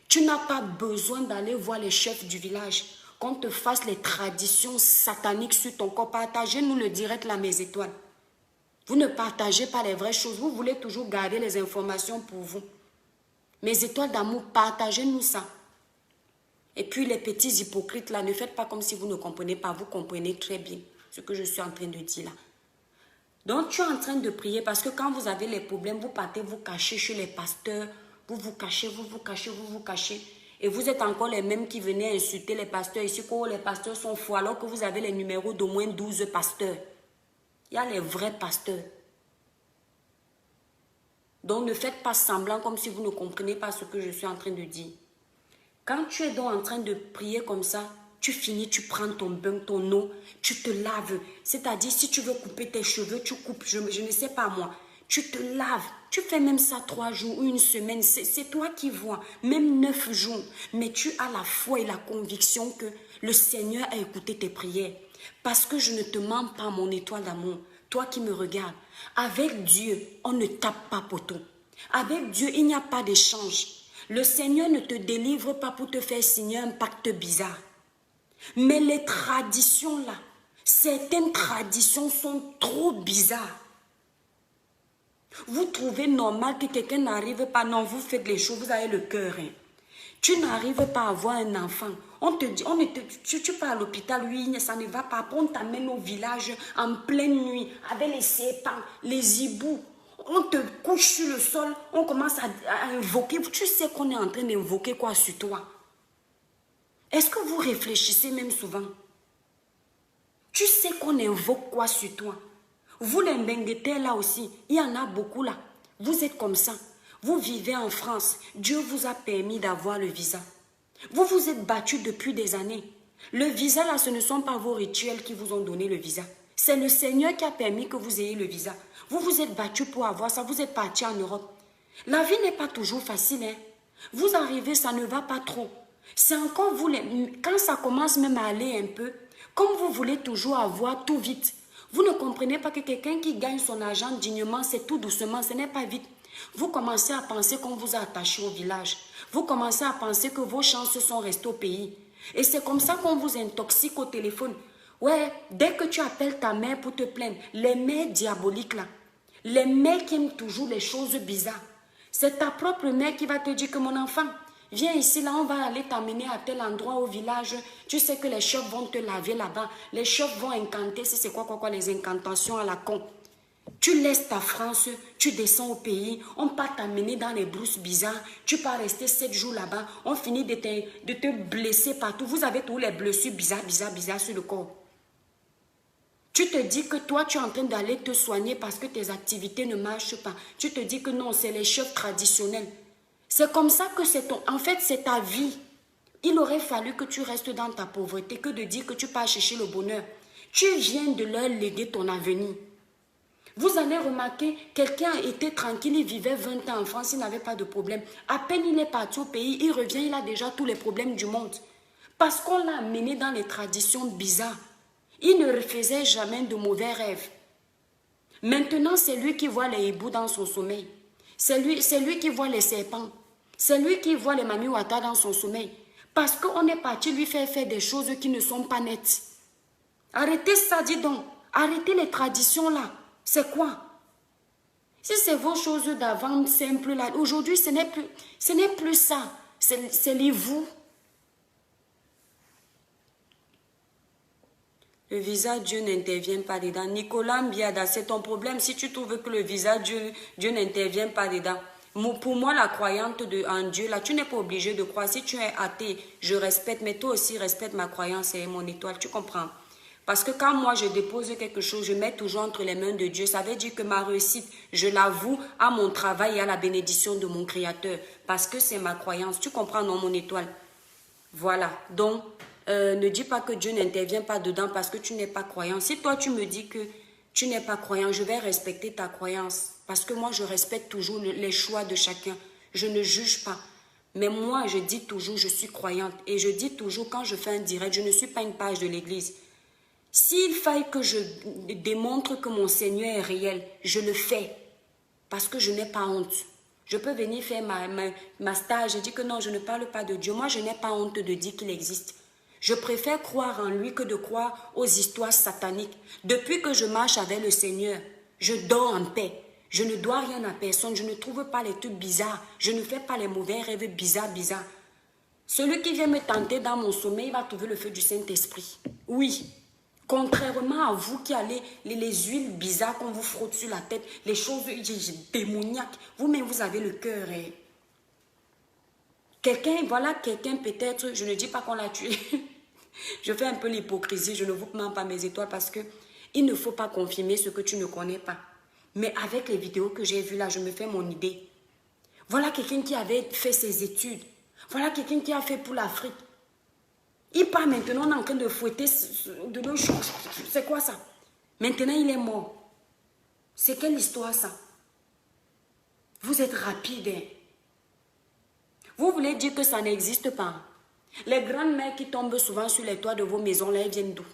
tu n'as pas besoin d'aller voir les chefs du village, qu'on te fasse les traditions sataniques sur ton corps. Partagez-nous le direct là, mes étoiles. Vous ne partagez pas les vraies choses. Vous voulez toujours garder les informations pour vous. Mes étoiles d'amour, partagez-nous ça. Et puis les petits hypocrites là, ne faites pas comme si vous ne comprenez pas. Vous comprenez très bien ce que je suis en train de dire là. Donc, tu es en train de prier parce que quand vous avez les problèmes, vous partez vous cacher chez les pasteurs. Vous vous cachez. Et vous êtes encore les mêmes qui venaient insulter les pasteurs ici, que les pasteurs sont fous alors que vous avez les numéros d'au moins 12 pasteurs. Il y a les vrais pasteurs. Donc, ne faites pas semblant comme si vous ne comprenez pas ce que je suis en train de dire. Quand tu es donc en train de prier comme ça, tu finis, tu prends ton bain, ton eau, tu te laves. C'est-à-dire, si tu veux couper tes cheveux, tu coupes. Je ne sais pas moi. Tu te laves. Tu fais même ça 3 jours ou une semaine. C'est toi qui vois. Même 9 jours. Mais tu as la foi et la conviction que le Seigneur a écouté tes prières. Parce que je ne te mens pas, mon étoile d'amour. Toi qui me regardes. Avec Dieu, on ne tape pas poteau. Avec Dieu, il n'y a pas d'échange. Le Seigneur ne te délivre pas pour te faire signer un pacte bizarre. Mais les traditions là, certaines traditions sont trop bizarres. Vous trouvez normal que quelqu'un n'arrive pas, non, vous faites les choses, vous avez le cœur. Hein. Tu n'arrives pas à avoir un enfant. On te dit, tu pars à l'hôpital, oui, ça ne va pas. Après, on t'amène au village en pleine nuit avec les serpents, les hiboux. On te couche sur le sol, on commence à invoquer. Tu sais qu'on est en train d'invoquer quoi sur toi? Est-ce que vous réfléchissez même souvent? Tu sais qu'on invoque quoi sur toi? Vous les Mbenguetés là aussi, il y en a beaucoup là. Vous êtes comme ça. Vous vivez en France. Dieu vous a permis d'avoir le visa. Vous vous êtes battu depuis des années. Le visa là, ce ne sont pas vos rituels qui vous ont donné le visa. C'est le Seigneur qui a permis que vous ayez le visa. Vous vous êtes battu pour avoir ça. Vous êtes parti en Europe. La vie n'est pas toujours facile. Hein? Vous arrivez, ça ne va pas trop. C'est encore vous, quand ça commence même à aller un peu, comme vous voulez toujours avoir tout vite. Vous ne comprenez pas que quelqu'un qui gagne son argent dignement, c'est tout doucement, ce n'est pas vite. Vous commencez à penser qu'on vous a attaché au village. Vous commencez à penser que vos chances sont restées au pays. Et c'est comme ça qu'on vous intoxique au téléphone. Ouais, dès que tu appelles ta mère pour te plaindre, les mères diaboliques là, les mères qui aiment toujours les choses bizarres, c'est ta propre mère qui va te dire que mon enfant, viens ici, là, on va aller t'amener à tel endroit au village. Tu sais que les chefs vont te laver là-bas. Les chefs vont incanter, c'est quoi, les incantations à la con. Tu laisses ta France, tu descends au pays, on part t'amener dans les brousses bizarres, tu pars rester 7 jours là-bas, on finit de te blesser partout. Vous avez tous les blessures bizarres sur le corps. Tu te dis que toi, tu es en train d'aller te soigner parce que tes activités ne marchent pas. Tu te dis que non, c'est les chefs traditionnels. C'est comme ça que c'est ton... En fait, c'est ta vie. Il aurait fallu que tu restes dans ta pauvreté que de dire que tu pars chercher le bonheur. Tu viens de leur léguer ton avenir. Vous allez remarquer, quelqu'un était tranquille, il vivait 20 ans en France, il n'avait pas de problème. À peine il est parti au pays, il revient, il a déjà tous les problèmes du monde. Parce qu'on l'a amené dans les traditions bizarres. Il ne faisait jamais de mauvais rêves. Maintenant, c'est lui qui voit les hiboux dans son sommeil. C'est lui qui voit les serpents. C'est lui qui voit les mamiwata dans son sommeil. Parce qu'on est parti lui faire des choses qui ne sont pas nettes. Arrêtez ça, dis donc. Arrêtez les traditions là. C'est quoi? Si c'est vos choses d'avant simples là, aujourd'hui ce n'est plus ça. C'est les vous. Le visa, Dieu n'intervient pas dedans. Nicolas Mbiada, c'est ton problème. Si tu trouves que le visa, Dieu n'intervient pas dedans. Pour moi, la croyante en Dieu, là, tu n'es pas obligé de croire. Si tu es athée, je respecte, mais toi aussi respecte ma croyance et mon étoile. Tu comprends? Parce que quand moi, je dépose quelque chose, je mets toujours entre les mains de Dieu. Ça veut dire que ma réussite, je l'avoue à mon travail et à la bénédiction de mon Créateur. Parce que c'est ma croyance. Tu comprends, non, mon étoile? Voilà. Donc, ne dis pas que Dieu n'intervient pas dedans parce que tu n'es pas croyant. Si toi, tu me dis que tu n'es pas croyant, je vais respecter ta croyance. Parce que moi, je respecte toujours les choix de chacun. Je ne juge pas. Mais moi, je dis toujours, je suis croyante. Et je dis toujours, quand je fais un direct, je ne suis pas une page de l'église. S'il faille que je démontre que mon Seigneur est réel, je le fais. Parce que je n'ai pas honte. Je peux venir faire ma stage. Je dis que non, je ne parle pas de Dieu. Moi, je n'ai pas honte de dire qu'il existe. Je préfère croire en lui que de croire aux histoires sataniques. Depuis que je marche avec le Seigneur, je dors en paix. Je ne dois rien à personne. Je ne trouve pas les trucs bizarres. Je ne fais pas les mauvais rêves bizarres. Celui qui vient me tenter dans mon sommeil va trouver le feu du Saint-Esprit. Oui. Contrairement à vous qui allez les huiles bizarres qu'on vous frotte sur la tête, les choses démoniaques, vous-même vous avez le cœur. Quelqu'un peut-être, je ne dis pas qu'on l'a tué. Je fais un peu l'hypocrisie, je ne vous mens pas mes étoiles parce que il ne faut pas confirmer ce que tu ne connais pas. Mais avec les vidéos que j'ai vues là, je me fais mon idée. Voilà quelqu'un qui avait fait ses études. Voilà quelqu'un qui a fait pour l'Afrique. Il part maintenant, on est en train de fouetter de l'eau. C'est quoi ça? Maintenant, il est mort. C'est quelle histoire ça? Vous êtes rapide. Hein? Vous voulez dire que ça n'existe pas? Les grandes mères qui tombent souvent sur les toits de vos maisons, là, elles viennent d'où?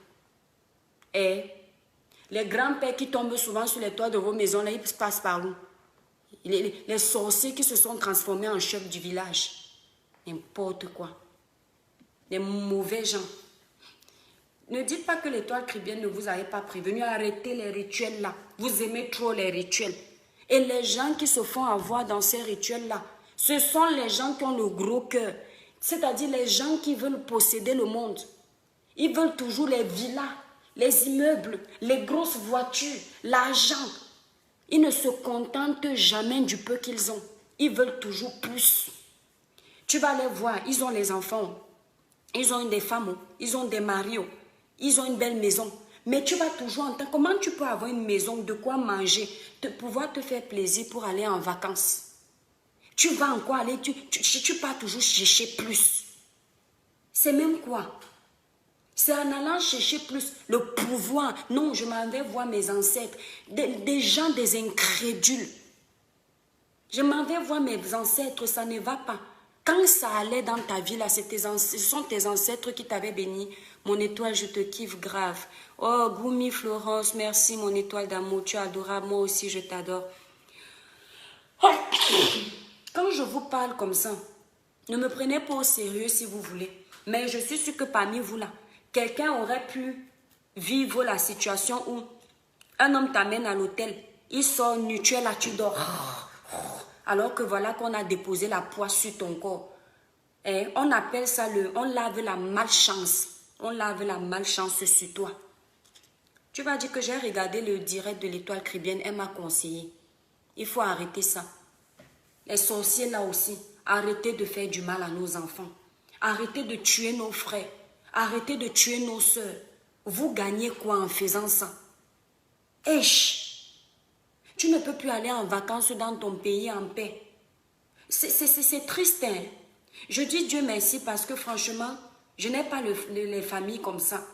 Et les grands-pères qui tombent souvent sur les toits de vos maisons, là, ils passent par où? Les sorciers qui se sont transformés en chefs du village. N'importe quoi. Des mauvais gens. Ne dites pas que l'étoile chrétienne ne vous avait pas prévenu. Arrêtez les rituels là. Vous aimez trop les rituels. Et les gens qui se font avoir dans ces rituels là, ce sont les gens qui ont le gros cœur. C'est-à-dire les gens qui veulent posséder le monde. Ils veulent toujours les villas, les immeubles, les grosses voitures, l'argent. Ils ne se contentent jamais du peu qu'ils ont. Ils veulent toujours plus. Tu vas les voir, ils ont les enfants. Ils ont des femmes, ils ont des maris, ils ont une belle maison. Mais tu vas toujours entendre comment tu peux avoir une maison, de quoi manger, de pouvoir te faire plaisir pour aller en vacances. Tu vas encore aller, tu pars toujours chercher plus. C'est même quoi? C'est en allant chercher plus le pouvoir. Non, je m'en vais voir mes ancêtres, des gens, des incrédules. Je m'en vais voir mes ancêtres, ça ne va pas. Quand ça allait dans ta vie, là, ce sont tes ancêtres qui t'avaient béni. Mon étoile, je te kiffe grave. Oh, Goumi Florence, merci mon étoile d'amour, tu es adorable, moi aussi je t'adore. Quand je vous parle comme ça, ne me prenez pas au sérieux si vous voulez. Mais je suis sûre que parmi vous là, quelqu'un aurait pu vivre la situation où un homme t'amène à l'hôtel, il sort nu, tu es là, tu dors. Alors que voilà qu'on a déposé la poisse sur ton corps. Et on appelle ça on lave la malchance. On lave la malchance sur toi. Tu vas dire que j'ai regardé le direct de l'étoile chrétienne, elle m'a conseillé. Il faut arrêter ça. Les sorciers là aussi, arrêtez de faire du mal à nos enfants. Arrêtez de tuer nos frères. Arrêtez de tuer nos soeurs. Vous gagnez quoi en faisant ça? Tu ne peux plus aller en vacances dans ton pays en paix. C'est triste, hein? Je dis Dieu merci parce que franchement, je n'ai pas les familles comme ça.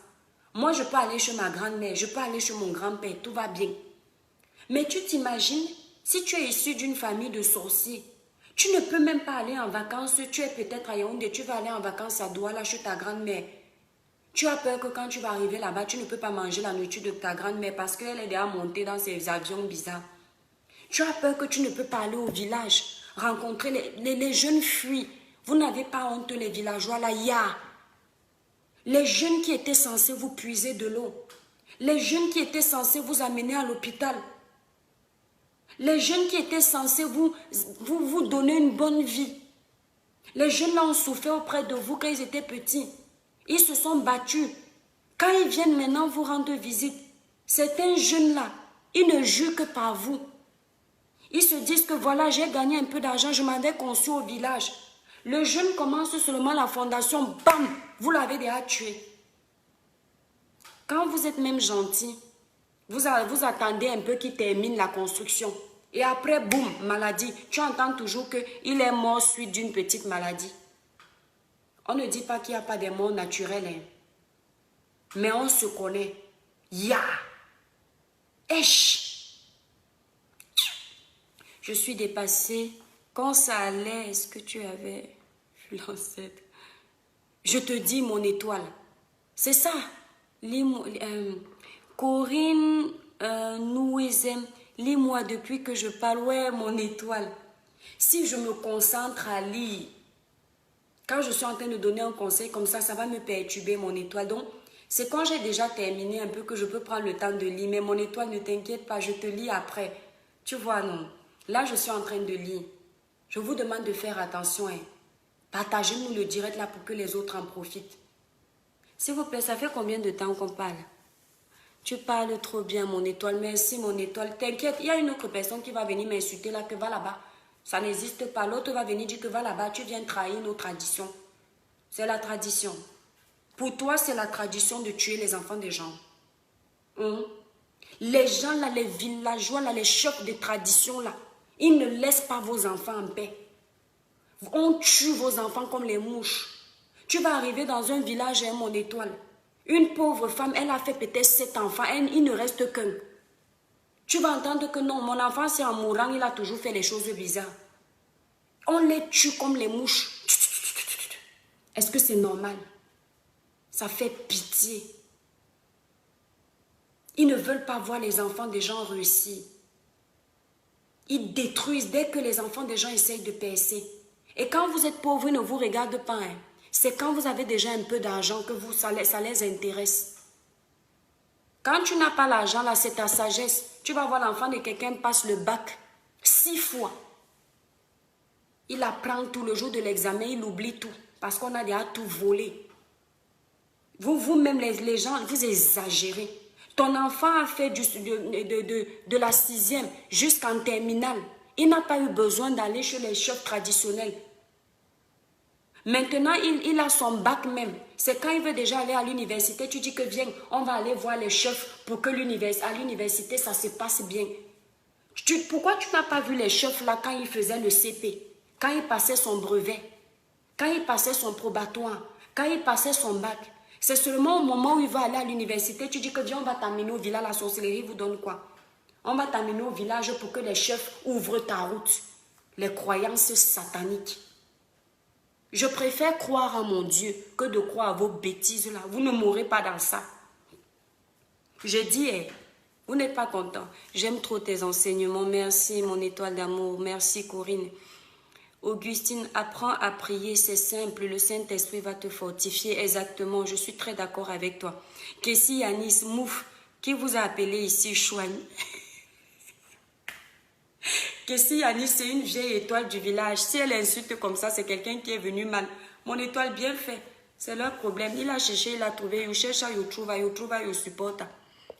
Moi, je peux aller chez ma grand-mère, je peux aller chez mon grand-père, tout va bien. Mais tu t'imagines, si tu es issu d'une famille de sorciers, tu ne peux même pas aller en vacances, tu es peut-être à Yaoundé, tu vas aller en vacances à Douala chez ta grand-mère. Tu as peur que quand tu vas arriver là-bas, tu ne peux pas manger la nourriture de ta grand-mère parce qu'elle est déjà montée dans ces avions bizarres. Tu as peur que tu ne peux pas aller au village, rencontrer les jeunes fuient. Vous n'avez pas honte, les villageois là, les jeunes qui étaient censés vous puiser de l'eau. Les jeunes qui étaient censés vous amener à l'hôpital. Les jeunes qui étaient censés vous donner une bonne vie. Les jeunes là ont souffert auprès de vous quand ils étaient petits. Ils se sont battus. Quand ils viennent maintenant vous rendre visite, certains jeunes là, ils ne jurent que par vous. Ils se disent que voilà, j'ai gagné un peu d'argent, je m'en vais construire au village. Le jeune commence seulement la fondation, bam, vous l'avez déjà tué. Quand vous êtes même gentil, vous attendez un peu qu'il termine la construction. Et après, boum, maladie. Tu entends toujours qu'il est mort suite d'une petite maladie. On ne dit pas qu'il n'y a pas des morts naturelles. Hein. Mais on se connaît. Je suis dépassée. Quand ça allait, est-ce que tu avais vu l'ancêtre? Je te dis, mon étoile. C'est ça. Corinne Nouizem, lis-moi depuis que je parle. Ouais, mon étoile. Si je me concentre à lire, quand je suis en train de donner un conseil comme ça va me perturber, mon étoile. Donc, c'est quand j'ai déjà terminé un peu que je peux prendre le temps de lire. Mais mon étoile, ne t'inquiète pas, je te lis après. Tu vois, non? Là, je suis en train de lire. Je vous demande de faire attention. Hein. Partagez-nous le direct là pour que les autres en profitent. S'il vous plaît, ça fait combien de temps qu'on parle? Tu parles trop bien, mon étoile. Merci, mon étoile. T'inquiète, il y a une autre personne qui va venir m'insulter là, que va là-bas. Ça n'existe pas. L'autre va venir dire que va là-bas, tu viens trahir nos traditions. C'est la tradition. Pour toi, c'est la tradition de tuer les enfants des gens. Les gens là, les villageois là, les chefs de tradition là, ils ne laissent pas vos enfants en paix. On tue vos enfants comme les mouches. Tu vas arriver dans un village, hein, mon étoile. Une pauvre femme, elle a fait peut-être 7 enfants, il ne reste qu'un. Tu vas entendre que non, mon enfant, c'est en mourant, il a toujours fait les choses bizarres. On les tue comme les mouches. Est-ce que c'est normal? Ça fait pitié. Ils ne veulent pas voir les enfants des gens réussir. Ils détruisent dès que les enfants des gens essayent de percer. Et quand vous êtes pauvre, ils ne vous regardent pas. Hein. C'est quand vous avez déjà un peu d'argent que ça les intéresse. Quand tu n'as pas l'argent, là, c'est ta sagesse. Tu vas voir l'enfant de quelqu'un passe le bac 6 fois. Il apprend tout le jour de l'examen, il oublie tout. Parce qu'on a déjà tout volé. Vous-même, les gens, vous exagérez. Ton enfant a fait de la 6e jusqu'en terminale. Il n'a pas eu besoin d'aller chez les chefs traditionnels. Maintenant, il a son bac même. C'est quand il veut déjà aller à l'université, tu dis que viens, on va aller voir les chefs pour que à l'université, ça se passe bien. Pourquoi tu n'as pas vu les chefs là quand il faisait le CP, quand il passait son brevet, quand il passait son probatoire, quand il passait son bac? C'est seulement au moment où il va aller à l'université, tu dis que viens, on va t'amener au village, la sorcellerie vous donne quoi? On va t'amener au village pour que les chefs ouvrent ta route. Les croyances sataniques. Je préfère croire en mon Dieu que de croire à vos bêtises là. Vous ne mourrez pas dans ça. Je dis, vous n'êtes pas content. J'aime trop tes enseignements. Merci mon étoile d'amour. Merci Corinne. Augustine, apprends à prier, c'est simple. Le Saint-Esprit va te fortifier. Exactement, je suis très d'accord avec toi. Kessie Yanis, Mouf, qui vous a appelé ici Chouane? Kessie Yanis, c'est une vieille étoile du village. Si elle insulte comme ça, c'est quelqu'un qui est venu mal. Mon étoile, bien fait. C'est leur problème. Il a cherché, il a trouvé. Il cherche, il trouve, il supporte.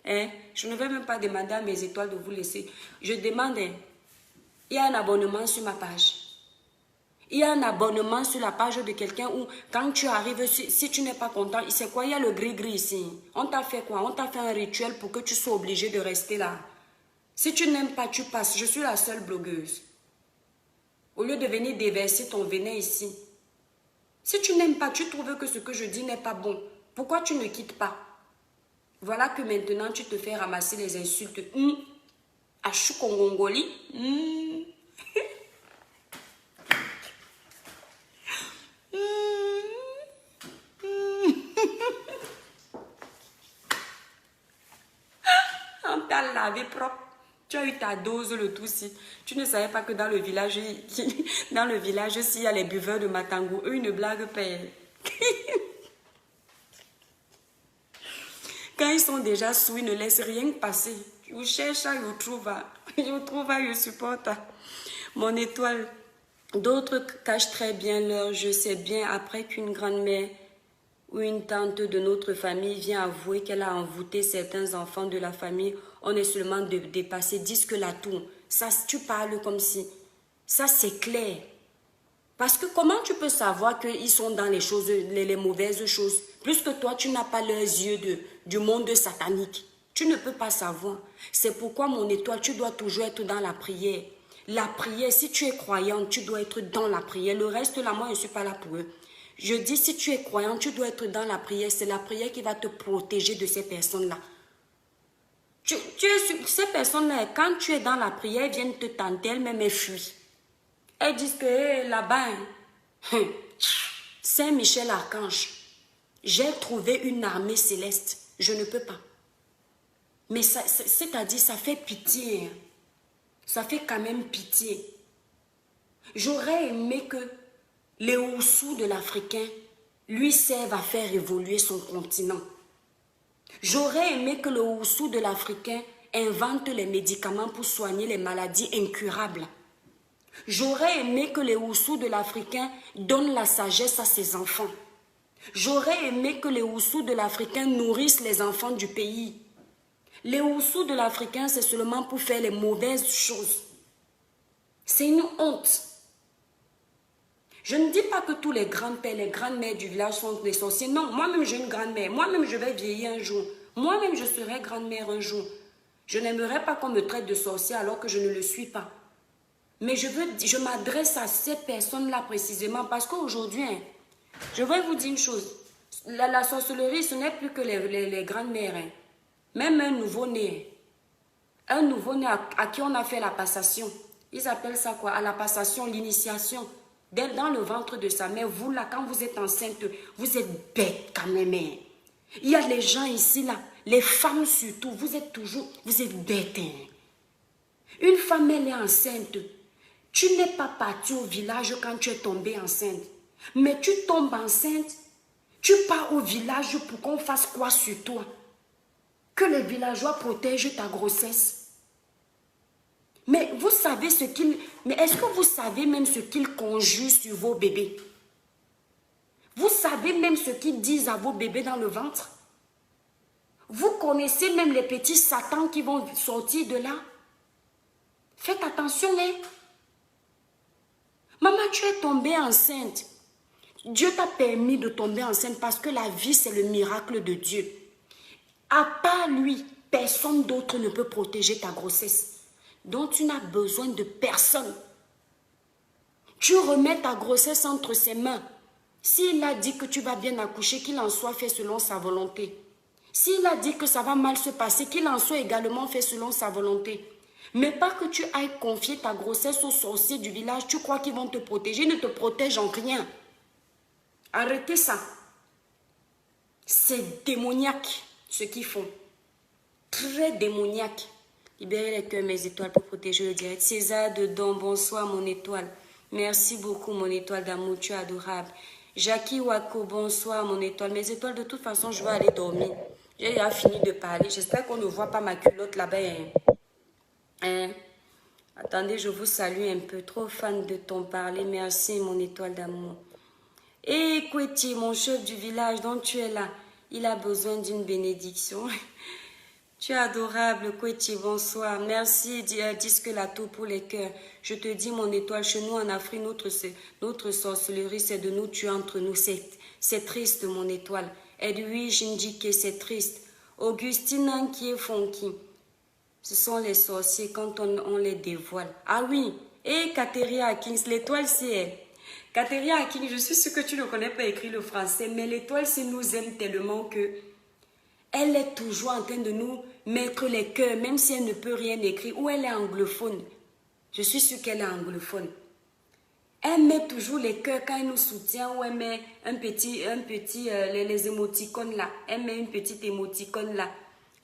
Hein? Je ne vais même pas demander à mes étoiles de vous laisser. Je demande, il y a un abonnement sur ma page. Il y a un abonnement sur la page de quelqu'un où, quand tu arrives, si tu n'es pas content, c'est quoi? Il y a le gris-gris ici. On t'a fait quoi? On t'a fait un rituel pour que tu sois obligé de rester là. Si tu n'aimes pas, tu passes. Je suis la seule blogueuse. Au lieu de venir déverser ton venin ici. Si tu n'aimes pas, tu trouves que ce que je dis n'est pas bon. Pourquoi tu ne quittes pas? Voilà que maintenant, tu te fais ramasser les insultes. Achou Kongongoli. On t'a lavé propre. Tu as eu ta dose, le tout si. Tu ne savais pas que dans le village, s'il y a les buveurs de Matango, eux, ils ne blaguent pas. Quand ils sont déjà sous, ils ne laissent rien passer. You cherche, you trouve, you support. Mon étoile. D'autres cachent très bien leur je sais bien après qu'une grand-mère ou une tante de notre famille vient avouer qu'elle a envoûté certains enfants de la famille, on est seulement dépassé, disent que la tour. Ça, tu parles comme si. Ça, c'est clair. Parce que comment tu peux savoir qu'ils sont dans les choses, les mauvaises choses, puisque toi, tu n'as pas leurs yeux du monde satanique. Tu ne peux pas savoir. C'est pourquoi, mon étoile, tu dois toujours être dans la prière. La prière, si tu es croyante, tu dois être dans la prière. Le reste, là, moi, je ne suis pas là pour eux. Je dis, si tu es croyant, tu dois être dans la prière. C'est la prière qui va te protéger de ces personnes-là. Ces personnes-là, quand tu es dans la prière, elles viennent te tenter, elles-mêmes elles fuient. Elles disent que là-bas, Saint-Michel Archange, j'ai trouvé une armée céleste. Je ne peux pas. Mais c'est-à-dire, ça fait pitié. Ça fait quand même pitié. J'aurais aimé que les Oussous de l'Africain lui servent à faire évoluer son continent. J'aurais aimé que le Oussou de l'Africain invente les médicaments pour soigner les maladies incurables. J'aurais aimé que les Oussous de l'Africain donnent la sagesse à ses enfants. J'aurais aimé que les Oussous de l'Africain nourrissent les enfants du pays. Les Oussous de l'Africain, c'est seulement pour faire les mauvaises choses. C'est une honte. Je ne dis pas que tous les grands-pères, les grandes-mères du village sont des sorciers. Non, moi-même j'ai une grand-mère. Moi-même je vais vieillir un jour. Moi-même je serai grand-mère un jour. Je n'aimerais pas qu'on me traite de sorcier alors que je ne le suis pas. Mais je m'adresse à ces personnes-là précisément parce qu'aujourd'hui, je vais vous dire une chose. La sorcellerie, ce n'est plus que les grandes-mères. Même un nouveau-né. Un nouveau-né à qui on a fait la passation. Ils appellent ça quoi? À la passation, l'initiation. Dans le ventre de sa mère, vous là, quand vous êtes enceinte, vous êtes bête quand même. Il y a les gens ici là, les femmes surtout, vous êtes bête. Une femme, elle est enceinte. Tu n'es pas parti au village quand tu es tombée enceinte. Mais tu tombes enceinte, tu pars au village pour qu'on fasse quoi sur toi? Que les villageois protègent ta grossesse. Mais vous savez ce qu'ils... Mais est-ce que vous savez même ce qu'ils conjurent sur vos bébés? Vous savez même ce qu'ils disent à vos bébés dans le ventre? Vous connaissez même les petits satans qui vont sortir de là? Faites attention, hein? Maman, tu es tombée enceinte. Dieu t'a permis de tomber enceinte parce que la vie, c'est le miracle de Dieu. À part lui, personne d'autre ne peut protéger ta grossesse. Donc, tu n'as besoin de personne. Tu remets ta grossesse entre ses mains. S'il a dit que tu vas bien accoucher, qu'il en soit fait selon sa volonté. S'il a dit que ça va mal se passer, qu'il en soit également fait selon sa volonté. Mais pas que tu ailles confier ta grossesse aux sorciers du village. Tu crois qu'ils vont te protéger? Ils ne te protègent en rien. Arrêtez ça. C'est démoniaque ce qu'ils font. Très démoniaque. Libérez les cœurs, mes étoiles, pour protéger le direct. César de Don, bonsoir mon étoile. Merci beaucoup mon étoile d'amour, tu es adorable. Jackie Wako, bonsoir mon étoile. Mes étoiles, de toute façon, je vais aller dormir. J'ai déjà fini de parler. J'espère qu'on ne voit pas ma culotte là-bas. Attendez, je vous salue un peu. Trop fan de ton parler. Merci mon étoile d'amour. Et Kweti, mon chef du village dont tu es là, il a besoin d'une bénédiction. Tu es adorable, Kweti, bonsoir. Merci, disque la tour pour les cœurs. Je te dis, mon étoile, chez nous en Afrique, notre sorcellerie, c'est de nous tuer entre nous. C'est triste, mon étoile. Edwige Njike, c'est triste. Augustine qui est funky. Ce sont les sorciers quand on les dévoile. Ah oui, et Kateria Akins, l'étoile, c'est elle. Kateria Akins, je suis sûre que tu ne connais pas écrit le français, mais l'étoile, c'est nous aime tellement que elle est toujours en train de nous mettre les cœurs, même si elle ne peut rien écrire, ou elle est anglophone. Je suis sûre qu'elle est anglophone. Elle met toujours les cœurs quand elle nous soutient, ou elle met les émoticônes là. Elle met une petite émoticône là.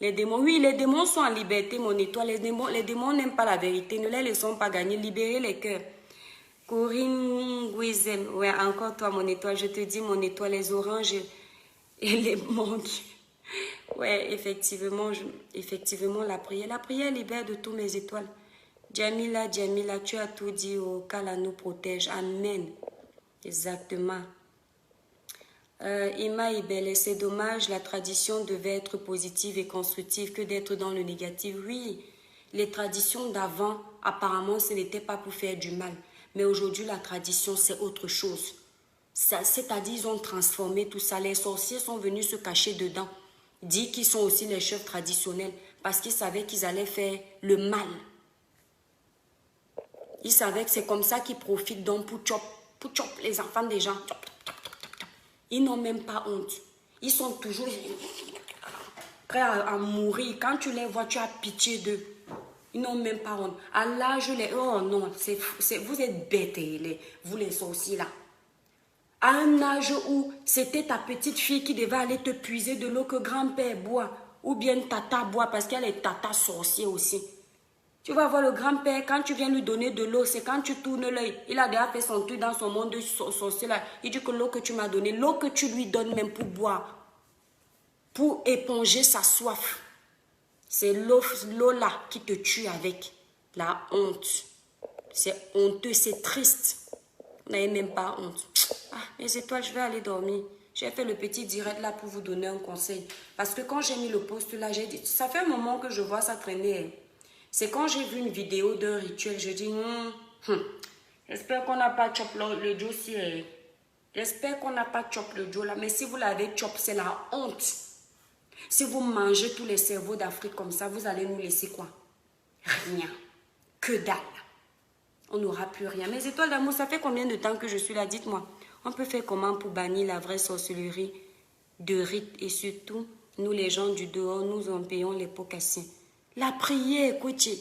Les démons, oui, les démons sont en liberté, mon étoile. Les démons n'aiment pas la vérité. Ne les laissons pas gagner. Libérez les cœurs. Corinne Guizem, ouais, encore toi, mon étoile. Je te dis, mon étoile, les oranges et les mangues. Ouais, effectivement, la prière libère de tous mes étoiles. Jamila, tu as tout dit. Oh, qu'Allah nous protège. Amen. Exactement. Ima Ibele, c'est dommage, la tradition devait être positive et constructive que d'être dans le négatif. Oui, les traditions d'avant, apparemment, ce n'était pas pour faire du mal. Mais aujourd'hui, la tradition, c'est autre chose. C'est-à-dire, ils ont transformé tout ça. Les sorciers sont venus se cacher dedans. Dit qu'ils sont aussi les chefs traditionnels parce qu'ils savaient qu'ils allaient faire le mal. Ils savaient que c'est comme ça qu'ils profitent donc pour chop les enfants des gens. Ils n'ont même pas honte. Ils sont toujours prêts à mourir. Quand tu les vois, tu as pitié d'eux. Ils n'ont même pas honte. À l'âge, oh non, vous êtes bêtes, vous les sorciers là. À un âge où c'était ta petite fille qui devait aller te puiser de l'eau que grand-père boit. Ou bien tata boit parce qu'elle est tata sorcier aussi. Tu vas voir le grand-père, quand tu viens lui donner de l'eau, c'est quand tu tournes l'œil. Il a déjà fait son truc dans son monde de sorcier là. Il dit que l'eau que tu m'as donnée, l'eau que tu lui donnes même pour boire, pour éponger sa soif, c'est l'eau là qui te tue avec la honte. C'est honteux, c'est triste. Vous n'avez même pas honte. Ah, mes étoiles, je vais aller dormir. J'ai fait le petit direct là pour vous donner un conseil. Parce que quand j'ai mis le post là, j'ai dit, ça fait un moment que je vois ça traîner. C'est quand j'ai vu une vidéo d'un rituel, je dis, j'espère qu'on n'a pas chop le Joe si. J'espère qu'on n'a pas chop le Joe là. Mais si vous l'avez chop, c'est la honte. Si vous mangez tous les cerveaux d'Afrique comme ça, vous allez nous laisser quoi? Rien. Que dalle. On n'aura plus rien. Mes étoiles d'amour, ça fait combien de temps que je suis là? Dites-moi. On peut faire comment pour bannir la vraie sorcellerie de rite et surtout, nous les gens du dehors, nous en payons les pots cassés. La prière, Kweti.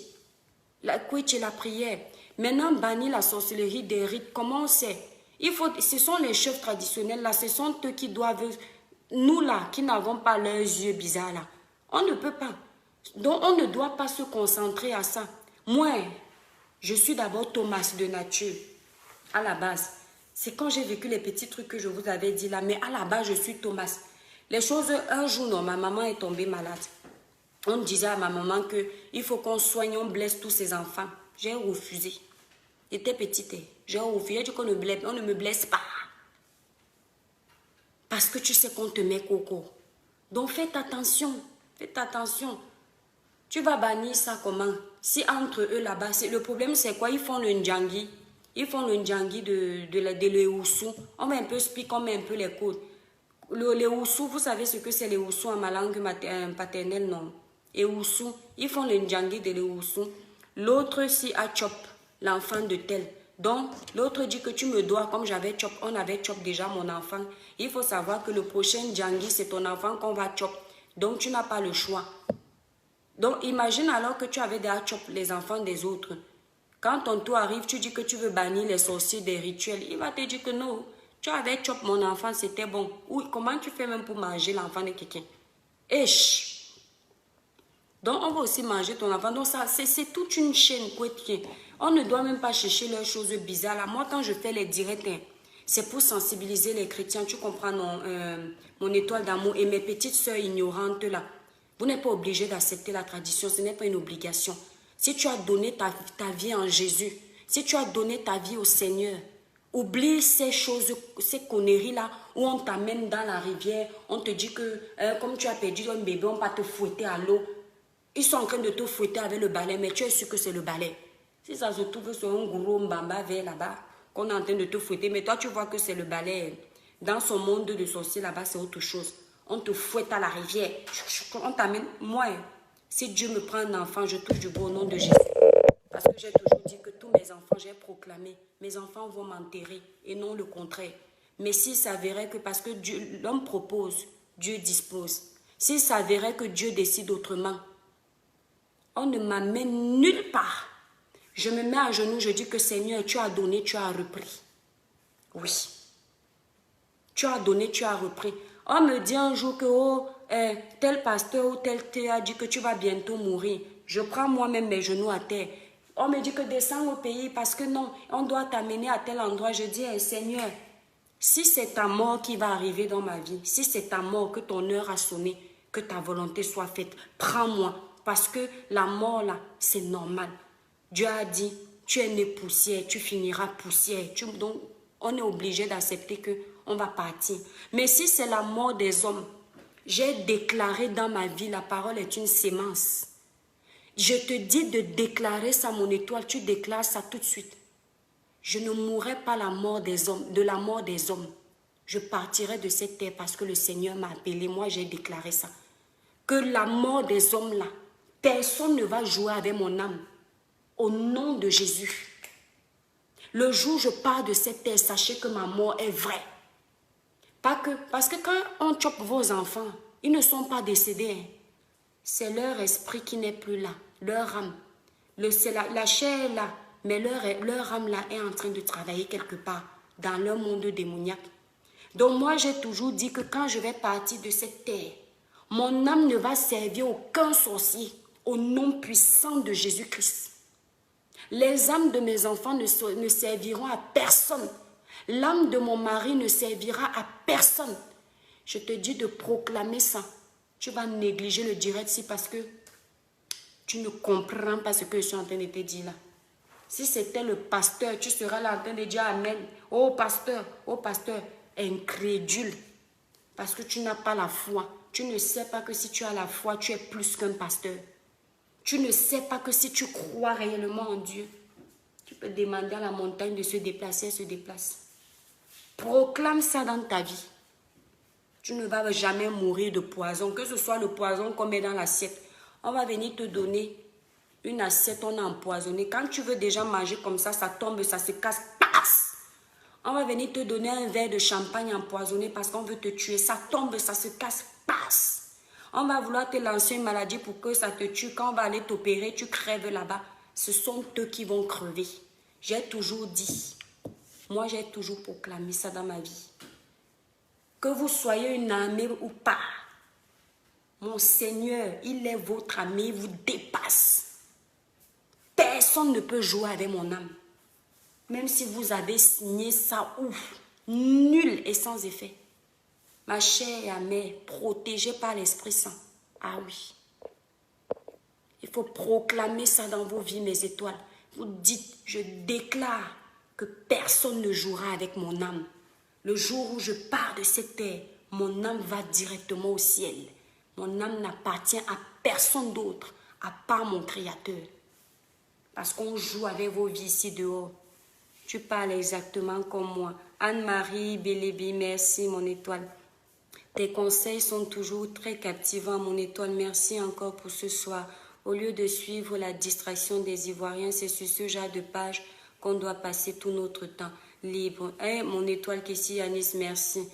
La prière. Maintenant, bannir la sorcellerie des rites, comment on sait? Ce sont les chefs traditionnels là, ce sont eux qui doivent... Nous là, qui n'avons pas leurs yeux bizarres là, on ne peut pas. Donc, on ne doit pas se concentrer à ça. Moi, Je suis d'abord Thomas de nature, à la base. C'est quand j'ai vécu les petits trucs que je vous avais dit là, mais à la base, je suis Thomas. Les choses, un jour, non, ma maman est tombée malade. On disait à ma maman qu'il faut qu'on soigne, on blesse tous ses enfants. J'ai refusé. J'étais petite, j'ai refusé, j'ai dit qu'on ne me blesse pas. Parce que tu sais qu'on te met coco. Donc faites attention, faites attention. Tu vas bannir ça comment? Si entre eux là-bas, le problème c'est quoi? Ils font le ndjangi. Ils font le ndjangi de l'Ewusu. On met un peu speak, on met un peu les codes. Les Oussou, vous savez ce que c'est les Oussou en ma langue paternelle, non? Et Oussou, ils font le ndjangi de l'Ewusu. L'autre, si a chop, l'enfant de tel. Donc, l'autre dit que tu me dois, comme j'avais chop, on avait chop déjà mon enfant. Il faut savoir que le prochain ndjangi, c'est ton enfant qu'on va chop. Donc, tu n'as pas le choix. Donc, imagine alors que tu avais déjà chop les enfants des autres. Quand ton tour arrive, tu dis que tu veux bannir les sorciers des rituels. Il va te dire que non, tu avais chop mon enfant, c'était bon. Ou comment tu fais même pour manger l'enfant de quelqu'un? Esh! Donc, on va aussi manger ton enfant. Donc, ça, c'est toute une chaîne. On ne doit même pas chercher leurs choses bizarres. Là, moi, quand je fais les directs, c'est pour sensibiliser les chrétiens. Tu comprends mon étoile d'amour et mes petites soeurs ignorantes là. Vous n'êtes pas obligé d'accepter la tradition. Ce n'est pas une obligation. Si tu as donné ta vie en Jésus, si tu as donné ta vie au Seigneur, oublie ces choses, ces conneries-là où on t'amène dans la rivière, on te dit que comme tu as perdu un bébé, on va te fouetter à l'eau. Ils sont en train de te fouetter avec le balai, mais tu es sûr que c'est le balai. Si ça se trouve sur un gros mbamba vers là-bas, qu'on est en train de te fouetter, mais toi tu vois que c'est le balai. Dans son monde de sorcier là-bas, c'est autre chose. On te fouette à la rivière, on t'amène. Moi, si Dieu me prend un enfant, je touche du beau nom de Jésus. Parce que j'ai toujours dit que tous mes enfants, j'ai proclamé, mes enfants vont m'enterrer et non le contraire. Mais s'il s'avérait que parce que l'homme propose, Dieu dispose. S'il s'avérait que Dieu décide autrement, on ne m'amène nulle part. Je me mets à genoux, je dis que Seigneur, tu as donné, tu as repris. Oui. Tu as donné, tu as repris. On me dit un jour que tel pasteur ou tel a dit que tu vas bientôt mourir. Je prends moi-même mes genoux à terre. On me dit que descends au pays parce que non, on doit t'amener à tel endroit. Je dis, Seigneur, si c'est ta mort qui va arriver dans ma vie, si c'est ta mort, que ton heure a sonné, que ta volonté soit faite, prends-moi. Parce que la mort là, c'est normal. Dieu a dit, tu es né poussière, tu finiras poussière. Donc, on est obligé d'accepter qu'on va partir. Mais si c'est la mort des hommes, j'ai déclaré dans ma vie, la parole est une sémence. Je te dis de déclarer ça, mon étoile, tu déclares ça tout de suite. Je ne mourrai pas la mort des hommes, de la mort des hommes. Je partirai de cette terre parce que le Seigneur m'a appelé. Moi, j'ai déclaré ça. Que la mort des hommes là, personne ne va jouer avec mon âme. Au nom de Jésus. Le jour où je pars de cette terre, sachez que ma mort est vraie. Parce que quand on chope vos enfants, ils ne sont pas décédés. Hein. C'est leur esprit qui n'est plus là, leur âme. La chair est là, mais leur âme là est en train de travailler quelque part dans leur monde démoniaque. Donc moi, j'ai toujours dit que quand je vais partir de cette terre, mon âme ne va servir aucun sorcier au nom puissant de Jésus-Christ. Les âmes de mes enfants ne serviront à personne. L'âme de mon mari ne servira à personne. Je te dis de proclamer ça. Tu vas négliger le direct si parce que tu ne comprends pas ce que je suis en train de te dire là. Si c'était le pasteur, tu seras là en train de dire Amen. Oh pasteur, incrédule. Parce que tu n'as pas la foi. Tu ne sais pas que si tu as la foi, tu es plus qu'un pasteur. Tu ne sais pas que si tu crois réellement en Dieu, tu peux demander à la montagne de se déplacer, elle se déplace. Proclame ça dans ta vie. Tu ne vas jamais mourir de poison, que ce soit le poison qu'on met dans l'assiette. On va venir te donner une assiette, on a empoisonné. Quand tu veux déjà manger comme ça tombe, ça se casse, passe. On va venir te donner un verre de champagne empoisonné parce qu'on veut te tuer. Ça tombe, ça se casse, passe. On va vouloir te lancer une maladie pour que ça te tue. Quand on va aller t'opérer, tu crèves là-bas. Ce sont eux qui vont crever. J'ai toujours dit, moi j'ai toujours proclamé ça dans ma vie. Que vous soyez une armée ou pas, mon Seigneur, il est votre ami, il vous dépasse. Personne personne ne peut jouer avec mon âme. Même si vous avez signé ça, ouf, nul et sans effet. Ma chère amère, protégée par l'Esprit Saint. Ah oui. Il faut proclamer ça dans vos vies, mes étoiles. Vous dites, je déclare que personne ne jouera avec mon âme. Le jour où je pars de cette terre, mon âme va directement au ciel. Mon âme n'appartient à personne d'autre, à part mon Créateur. Parce qu'on joue avec vos vies ici dehors. Tu parles exactement comme moi. Anne-Marie Bélébi, merci mon étoile. Tes conseils sont toujours très captivants, mon étoile. Merci encore pour ce soir. Au lieu de suivre la distraction des Ivoiriens, c'est sur ce genre de page qu'on doit passer tout notre temps libre. Hey, mon étoile Kessie Yanis, merci.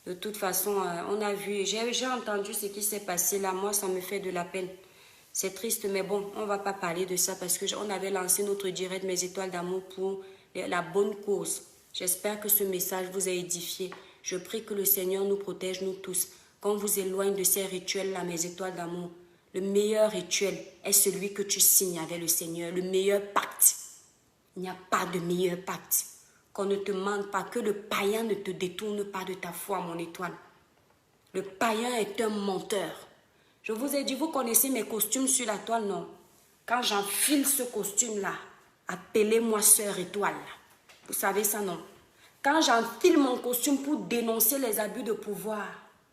De toute façon, on a vu, j'ai entendu ce qui s'est passé là. Moi, ça me fait de la peine. C'est triste, mais bon, on ne va pas parler de ça parce qu'on avait lancé notre direct Mes étoiles d'amour pour la bonne cause. J'espère que ce message vous a édifié. Je prie que le Seigneur nous protège, nous tous. Qu'on vous éloigne de ces rituels-là, Mes étoiles d'amour. Le meilleur rituel est celui que tu signes avec le Seigneur. Le meilleur pacte. Il n'y a pas de meilleur pacte. Qu'on ne te mente pas, que le païen ne te détourne pas de ta foi, mon étoile. Le païen est un menteur. Je vous ai dit, vous connaissez mes costumes sur la toile, non? Quand j'enfile ce costume-là, appelez-moi sœur étoile. Vous savez ça, non? Quand j'enfile mon costume pour dénoncer les abus de pouvoir,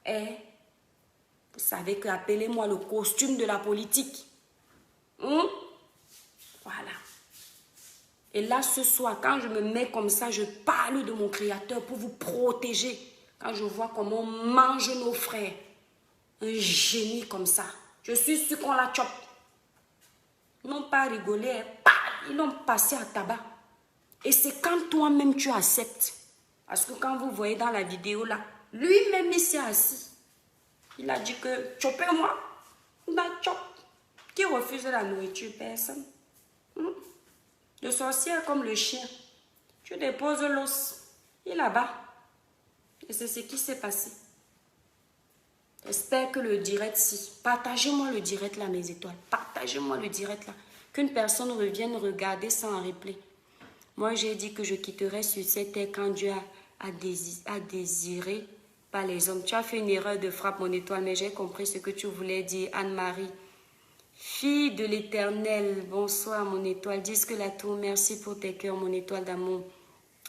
vous savez que appelez-moi le costume de la politique. Voilà. Et là, ce soir, quand je me mets comme ça, je parle de mon Créateur pour vous protéger. Quand je vois comment on mange nos frères, un génie comme ça, je suis sûre qu'on la chope. Ils n'ont pas rigolé, ils l'ont passé à tabac. Et c'est quand toi-même tu acceptes. Parce que quand vous voyez dans la vidéo là, lui-même il s'est assis. Il a dit que chopez-moi. Chop. Qui refuse la nourriture? Personne. Le sorcier est comme le chien. Tu déposes l'os. Il là-bas. Et c'est ce qui s'est passé. J'espère que le direct, si. Partagez-moi le direct là, mes étoiles. Partagez-moi le direct là. Qu'une personne revienne regarder ça en replay. Moi, j'ai dit que je quitterai sur cette terre quand Dieu a désiré par les hommes. Tu as fait une erreur de frappe, mon étoile, mais j'ai compris ce que tu voulais dire, Anne-Marie. Fille de l'Éternel, bonsoir, mon étoile. Disque la tour, merci pour tes cœurs, mon étoile d'amour.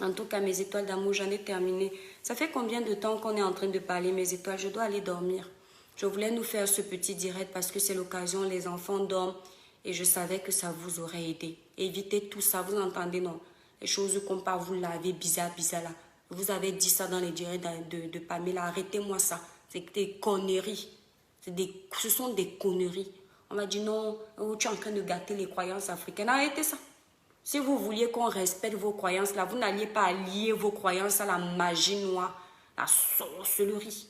En tout cas, mes étoiles d'amour, j'en ai terminé. Ça fait combien de temps qu'on est en train de parler, mes étoiles? Je dois aller dormir. Je voulais nous faire ce petit direct parce que c'est l'occasion, les enfants dorment et je savais que ça vous aurait aidé. Évitez tout ça, vous entendez, non? Les choses qu'on pas vous laver, bizarre là. Vous avez dit ça dans les directs de Pamela. Arrêtez-moi ça. C'est des conneries. Ce sont des conneries. On m'a dit non, tu es en train de gâter les croyances africaines. Arrêtez ça. Si vous vouliez qu'on respecte vos croyances là, vous n'alliez pas lier vos croyances à la magie noire, la sorcellerie.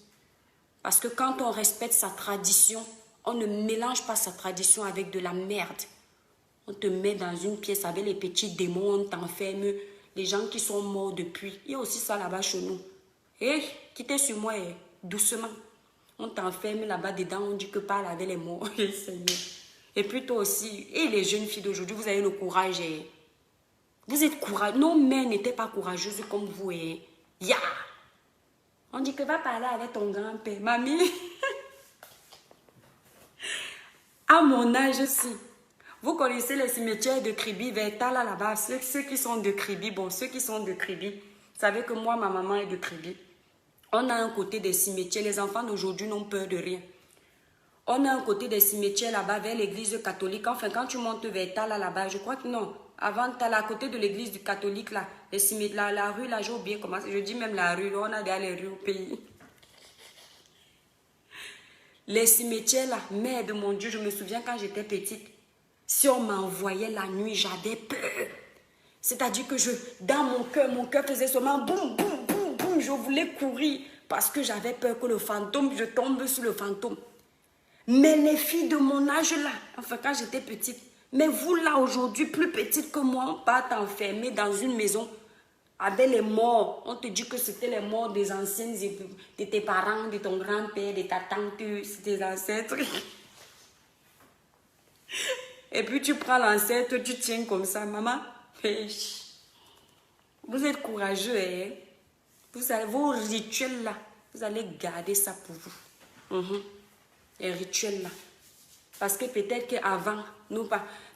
Parce que quand on respecte sa tradition, on ne mélange pas sa tradition avec de la merde. On te met dans une pièce avec les petits démons, on t'enferme. Les gens qui sont morts depuis. Il y a aussi ça là-bas chez nous. Quittez sur moi doucement. On t'enferme là-bas dedans, on dit que parle avec les morts. Et puis toi aussi, et les jeunes filles d'aujourd'hui, vous avez le courage. Vous êtes courageux. Nos mères n'étaient pas courageuses comme vous. On dit que va parler avec ton grand-père. Mamie, à mon âge aussi. Vous connaissez les cimetières de Kribi, vers Tala là-bas. Ceux qui sont de Kribi, ceux qui sont de Kribi, vous savez que moi, ma maman est de Kribi. On a un côté des cimetières. Les enfants d'aujourd'hui n'ont peur de rien. On a un côté des cimetières là-bas vers l'église catholique. Enfin, quand tu montes vers Tala là-bas, je crois que non. Avant Tala, à côté de l'église du catholique là, les cimetières, la rue là, j'ai oublié comment. Je dis même la rue, on a déjà les rues au pays. Les cimetières là, mère de mon Dieu, je me souviens quand j'étais petite. Si on m'envoyait la nuit, j'avais peur. C'est-à-dire que dans mon cœur faisait seulement boum, boum, boum, boum. Je voulais courir parce que j'avais peur que le fantôme, je tombe sur le fantôme. Mais les filles de mon âge là, enfin quand j'étais petite, mais vous là aujourd'hui, plus petite que moi, on part t'enfermer dans une maison avec les morts. On te dit que c'était les morts des anciennes, de tes parents, de ton grand-père, de ta tante, de tes ancêtres. Et puis tu prends l'ancêtre, tu tiens comme ça. Maman, vous êtes courageux, hein? Vos rituels là, vous allez garder ça pour vous. Les rituels là. Parce que peut-être qu'avant,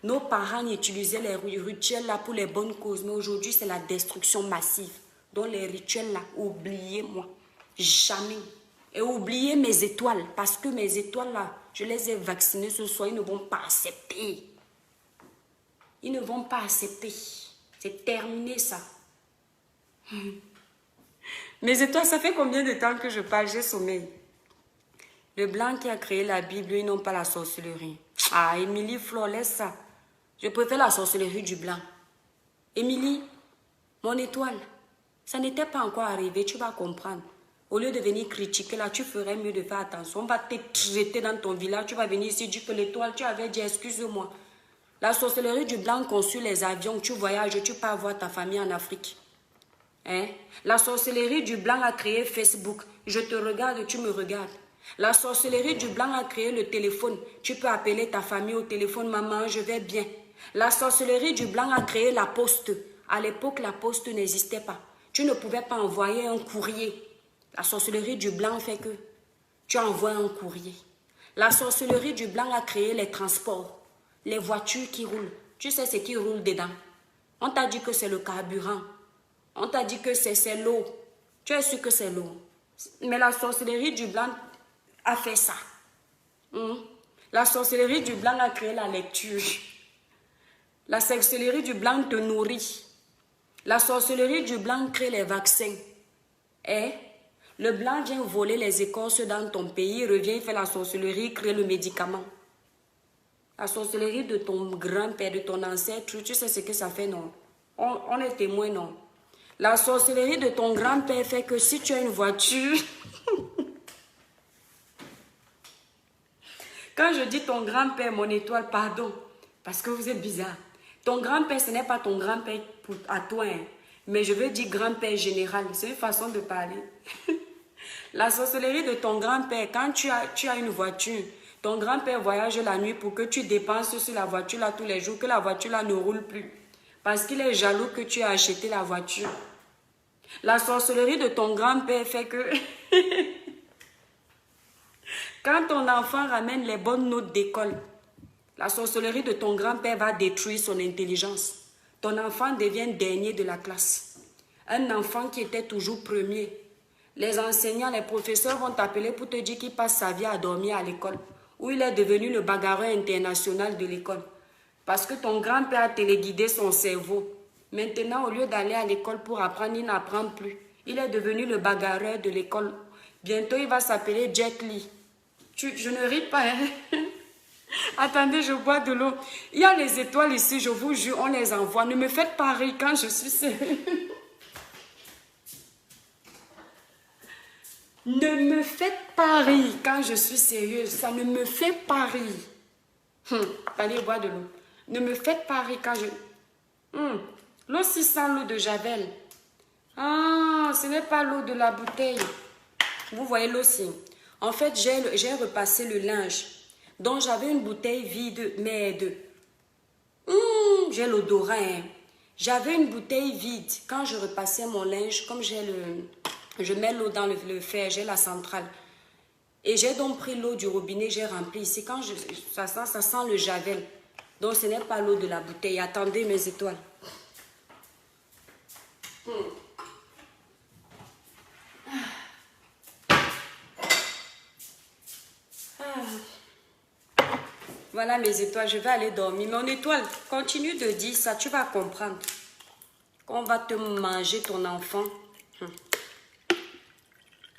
nos parents utilisaient les rituels là pour les bonnes causes. Mais aujourd'hui, c'est la destruction massive. Donc les rituels là, oubliez-moi. Jamais. Et oubliez mes étoiles. Parce que mes étoiles là, je les ai vaccinées ce soir. Ils ne vont pas accepter. Ils ne vont pas accepter. C'est terminé ça. Mes étoiles, ça fait combien de temps que je parle? J'ai sommeil. Le blanc qui a créé la Bible, ils n'ont pas la sorcellerie. Ah, Émilie Flore, laisse ça. Je préfère la sorcellerie du blanc. Émilie, mon étoile, ça n'était pas encore arrivé, tu vas comprendre. Au lieu de venir critiquer là, tu ferais mieux de faire attention. On va te traiter dans ton village, tu vas venir ici dire que l'étoile, tu avais dit excuse-moi. La sorcellerie du blanc conçut les avions, tu voyages, tu pars voir ta famille en Afrique. Hein? La sorcellerie du blanc a créé Facebook. Je te regarde, tu me regardes. La sorcellerie du blanc a créé le téléphone. Tu peux appeler ta famille au téléphone, maman, je vais bien. La sorcellerie du blanc a créé la poste. À l'époque, la poste n'existait pas. Tu ne pouvais pas envoyer un courrier. La sorcellerie du blanc fait que tu envoies un courrier. La sorcellerie du blanc a créé les transports. Les voitures qui roulent. Tu sais ce qui roule dedans. On t'a dit que c'est le carburant. On t'a dit que c'est l'eau. Tu es sûr que c'est l'eau. Mais la sorcellerie du blanc a fait ça. La sorcellerie du blanc a créé la lecture. La sorcellerie du blanc te nourrit. La sorcellerie du blanc crée les vaccins. Et le blanc vient voler les écorces dans ton pays, revient, il fait la sorcellerie, crée le médicament. La sorcellerie de ton grand-père, de ton ancêtre, tu sais ce que ça fait, non? On est témoin, non? La sorcellerie de ton grand-père fait que si tu as une voiture... Quand je dis ton grand-père, mon étoile, pardon, parce que vous êtes bizarre. Ton grand-père, ce n'est pas ton grand-père à toi, hein, mais je veux dire grand-père général. C'est une façon de parler. La sorcellerie de ton grand-père, quand tu as une voiture, ton grand-père voyage la nuit pour que tu dépenses sur la voiture là tous les jours, que la voiture là ne roule plus. Parce qu'il est jaloux que tu aies acheté la voiture. La sorcellerie de ton grand-père fait que... Quand ton enfant ramène les bonnes notes d'école, la sorcellerie de ton grand-père va détruire son intelligence. Ton enfant devient dernier de la classe. Un enfant qui était toujours premier. Les enseignants, les professeurs vont t'appeler pour te dire qu'il passe sa vie à dormir à l'école. Ou il est devenu le bagarreur international de l'école. Parce que ton grand-père a téléguidé son cerveau. Maintenant, au lieu d'aller à l'école pour apprendre, il n'apprend plus. Il est devenu le bagarreur de l'école. Bientôt, il va s'appeler Jet Li. Je ne ris pas, hein? Attendez, je bois de l'eau. Il y a les étoiles ici, je vous jure, on les envoie. Ne me faites pas rire quand je suis sérieuse. Ne me faites pas rire quand je suis sérieuse. Ça ne me fait pas rire. Allez, boire de l'eau. Ne me faites pas rire quand je... L'eau si sent l'eau de Javel. Ah, ce n'est pas l'eau de la bouteille. Vous voyez l'eau si. En fait, j'ai repassé le linge. Donc, j'avais une bouteille vide, mais j'ai l'odorat. Hein. J'avais une bouteille vide. Quand je repassais mon linge, comme je mets l'eau dans le fer, j'ai la centrale. Et j'ai donc pris l'eau du robinet, j'ai rempli ici. Quand ça sent le Javel. Donc, ce n'est pas l'eau de la bouteille. Attendez mes étoiles. Voilà mes étoiles, je vais aller dormir. Mon étoile, continue de dire ça, tu vas comprendre. Qu'on va te manger ton enfant.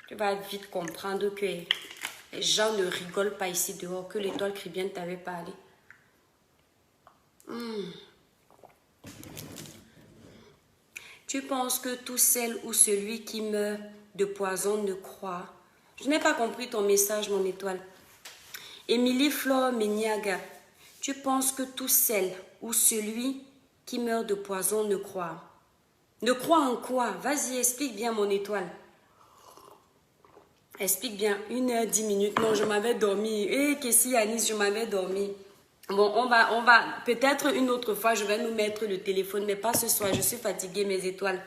Tu vas vite comprendre que les gens ne rigolent pas ici dehors, que l'étoile chrétienne t'avait parlé. Tu penses que tout celle ou celui qui meurt de poison ne croit? Je n'ai pas compris ton message, mon étoile. Émilie Flore Meniaga, tu penses que tout celle ou celui qui meurt de poison ne croit? Ne croit en quoi? Vas-y, explique bien, mon étoile. Explique bien. 1h10. Non, je m'avais dormi. Kessie Yanis, je m'avais dormi. Bon, peut-être une autre fois, je vais nous mettre le téléphone, mais pas ce soir, je suis fatiguée, mes étoiles.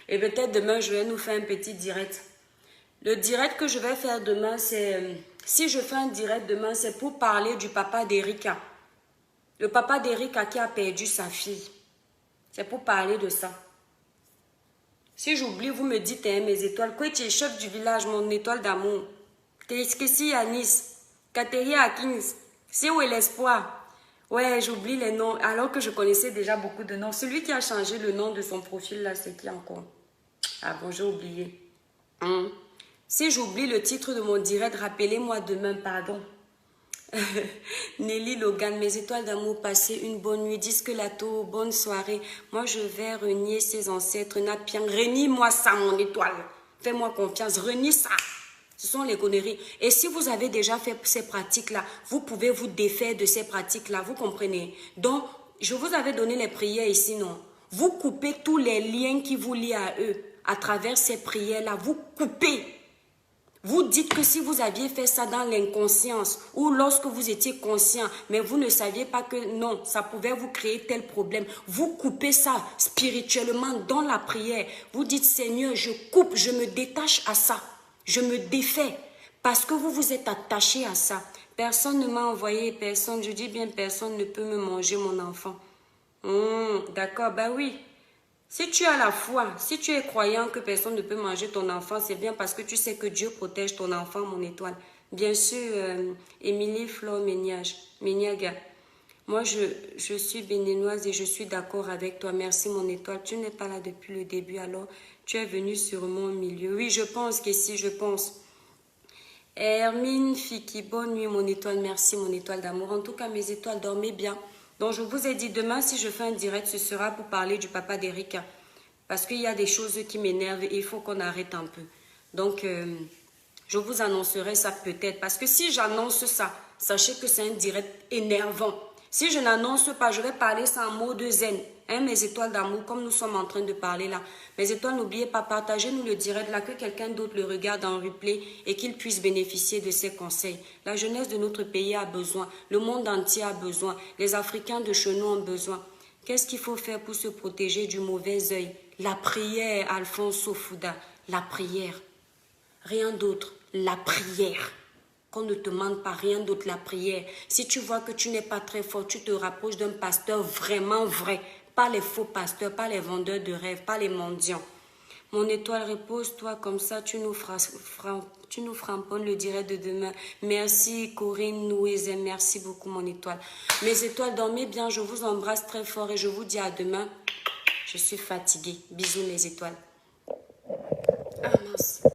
Et peut-être demain, je vais nous faire un petit direct. Le direct que je vais faire demain, c'est... Si je fais un direct demain, c'est pour parler du papa d'Erika. Le papa d'Erika qui a perdu sa fille. C'est pour parler de ça. Si j'oublie, vous me dites, hein, mes étoiles. Quoi, tu es chef du village, mon étoile d'amour. Qu'est-ce que c'est Yanis? Catherine Akins. C'est où est l'espoir? Ouais, j'oublie les noms, alors que je connaissais déjà beaucoup de noms. Celui qui a changé le nom de son profil, là, c'est qui encore? Ah bon, j'ai oublié. Si j'oublie le titre de mon direct, rappelez-moi demain, pardon. Nelly Logan, mes étoiles d'amour, passez une bonne nuit. Disque Lato, bonne soirée. Moi, je vais renier ses ancêtres. Napian, renie-moi ça, mon étoile. Fais-moi confiance, renie ça. Ce sont les conneries. Et si vous avez déjà fait ces pratiques-là, vous pouvez vous défaire de ces pratiques-là. Vous comprenez? Donc, je vous avais donné les prières ici, non? Vous coupez tous les liens qui vous lient à eux. À travers ces prières-là, vous coupez. Vous dites que si vous aviez fait ça dans l'inconscience ou lorsque vous étiez conscient, mais vous ne saviez pas que non, ça pouvait vous créer tel problème. Vous coupez ça spirituellement dans la prière. Vous dites, Seigneur, je coupe, je me détache à ça. Je me défais parce que vous vous êtes attaché à ça. Personne ne m'a envoyé, personne, je dis bien personne ne peut me manger mon enfant. D'accord, bah oui. Si tu as la foi, si tu es croyant que personne ne peut manger ton enfant, c'est bien parce que tu sais que Dieu protège ton enfant, mon étoile. Bien sûr, Émilie Flore Méniaga. Moi, je suis béninoise et je suis d'accord avec toi. Merci, mon étoile. Tu n'es pas là depuis le début, alors tu es venue sûrement au milieu. Oui, je pense que si, je pense. Hermine Fiki, bonne nuit, mon étoile. Merci, mon étoile d'amour. En tout cas, mes étoiles, dormez bien. Donc, je vous ai dit, demain, si je fais un direct, ce sera pour parler du papa d'Erika. Parce qu'il y a des choses qui m'énervent et il faut qu'on arrête un peu. Donc, je vous annoncerai ça peut-être. Parce que si j'annonce ça, sachez que c'est un direct énervant. Si je n'annonce pas, je vais parler ça en mot de zen. Hein, mes étoiles d'amour, comme nous sommes en train de parler là. Mes étoiles, n'oubliez pas, partagez-nous le direct là, que quelqu'un d'autre le regarde en replay et qu'il puisse bénéficier de ces conseils. La jeunesse de notre pays a besoin. Le monde entier a besoin. Les Africains de chez nous ont besoin. Qu'est-ce qu'il faut faire pour se protéger du mauvais œil? La prière, Alfonso Fouda. La prière. Rien d'autre. La prière. Qu'on ne te demande pas rien d'autre, la prière. Si tu vois que tu n'es pas très fort, tu te rapproches d'un pasteur vraiment vrai. Pas les faux pasteurs, pas les vendeurs de rêves, pas les mendiants. Mon étoile, repose-toi comme ça, tu nous framponnes le direct de demain. Merci Corinne Nouézé, merci beaucoup mon étoile. Mes étoiles, dormez bien, je vous embrasse très fort et je vous dis à demain. Je suis fatiguée. Bisous mes étoiles. Ah mince.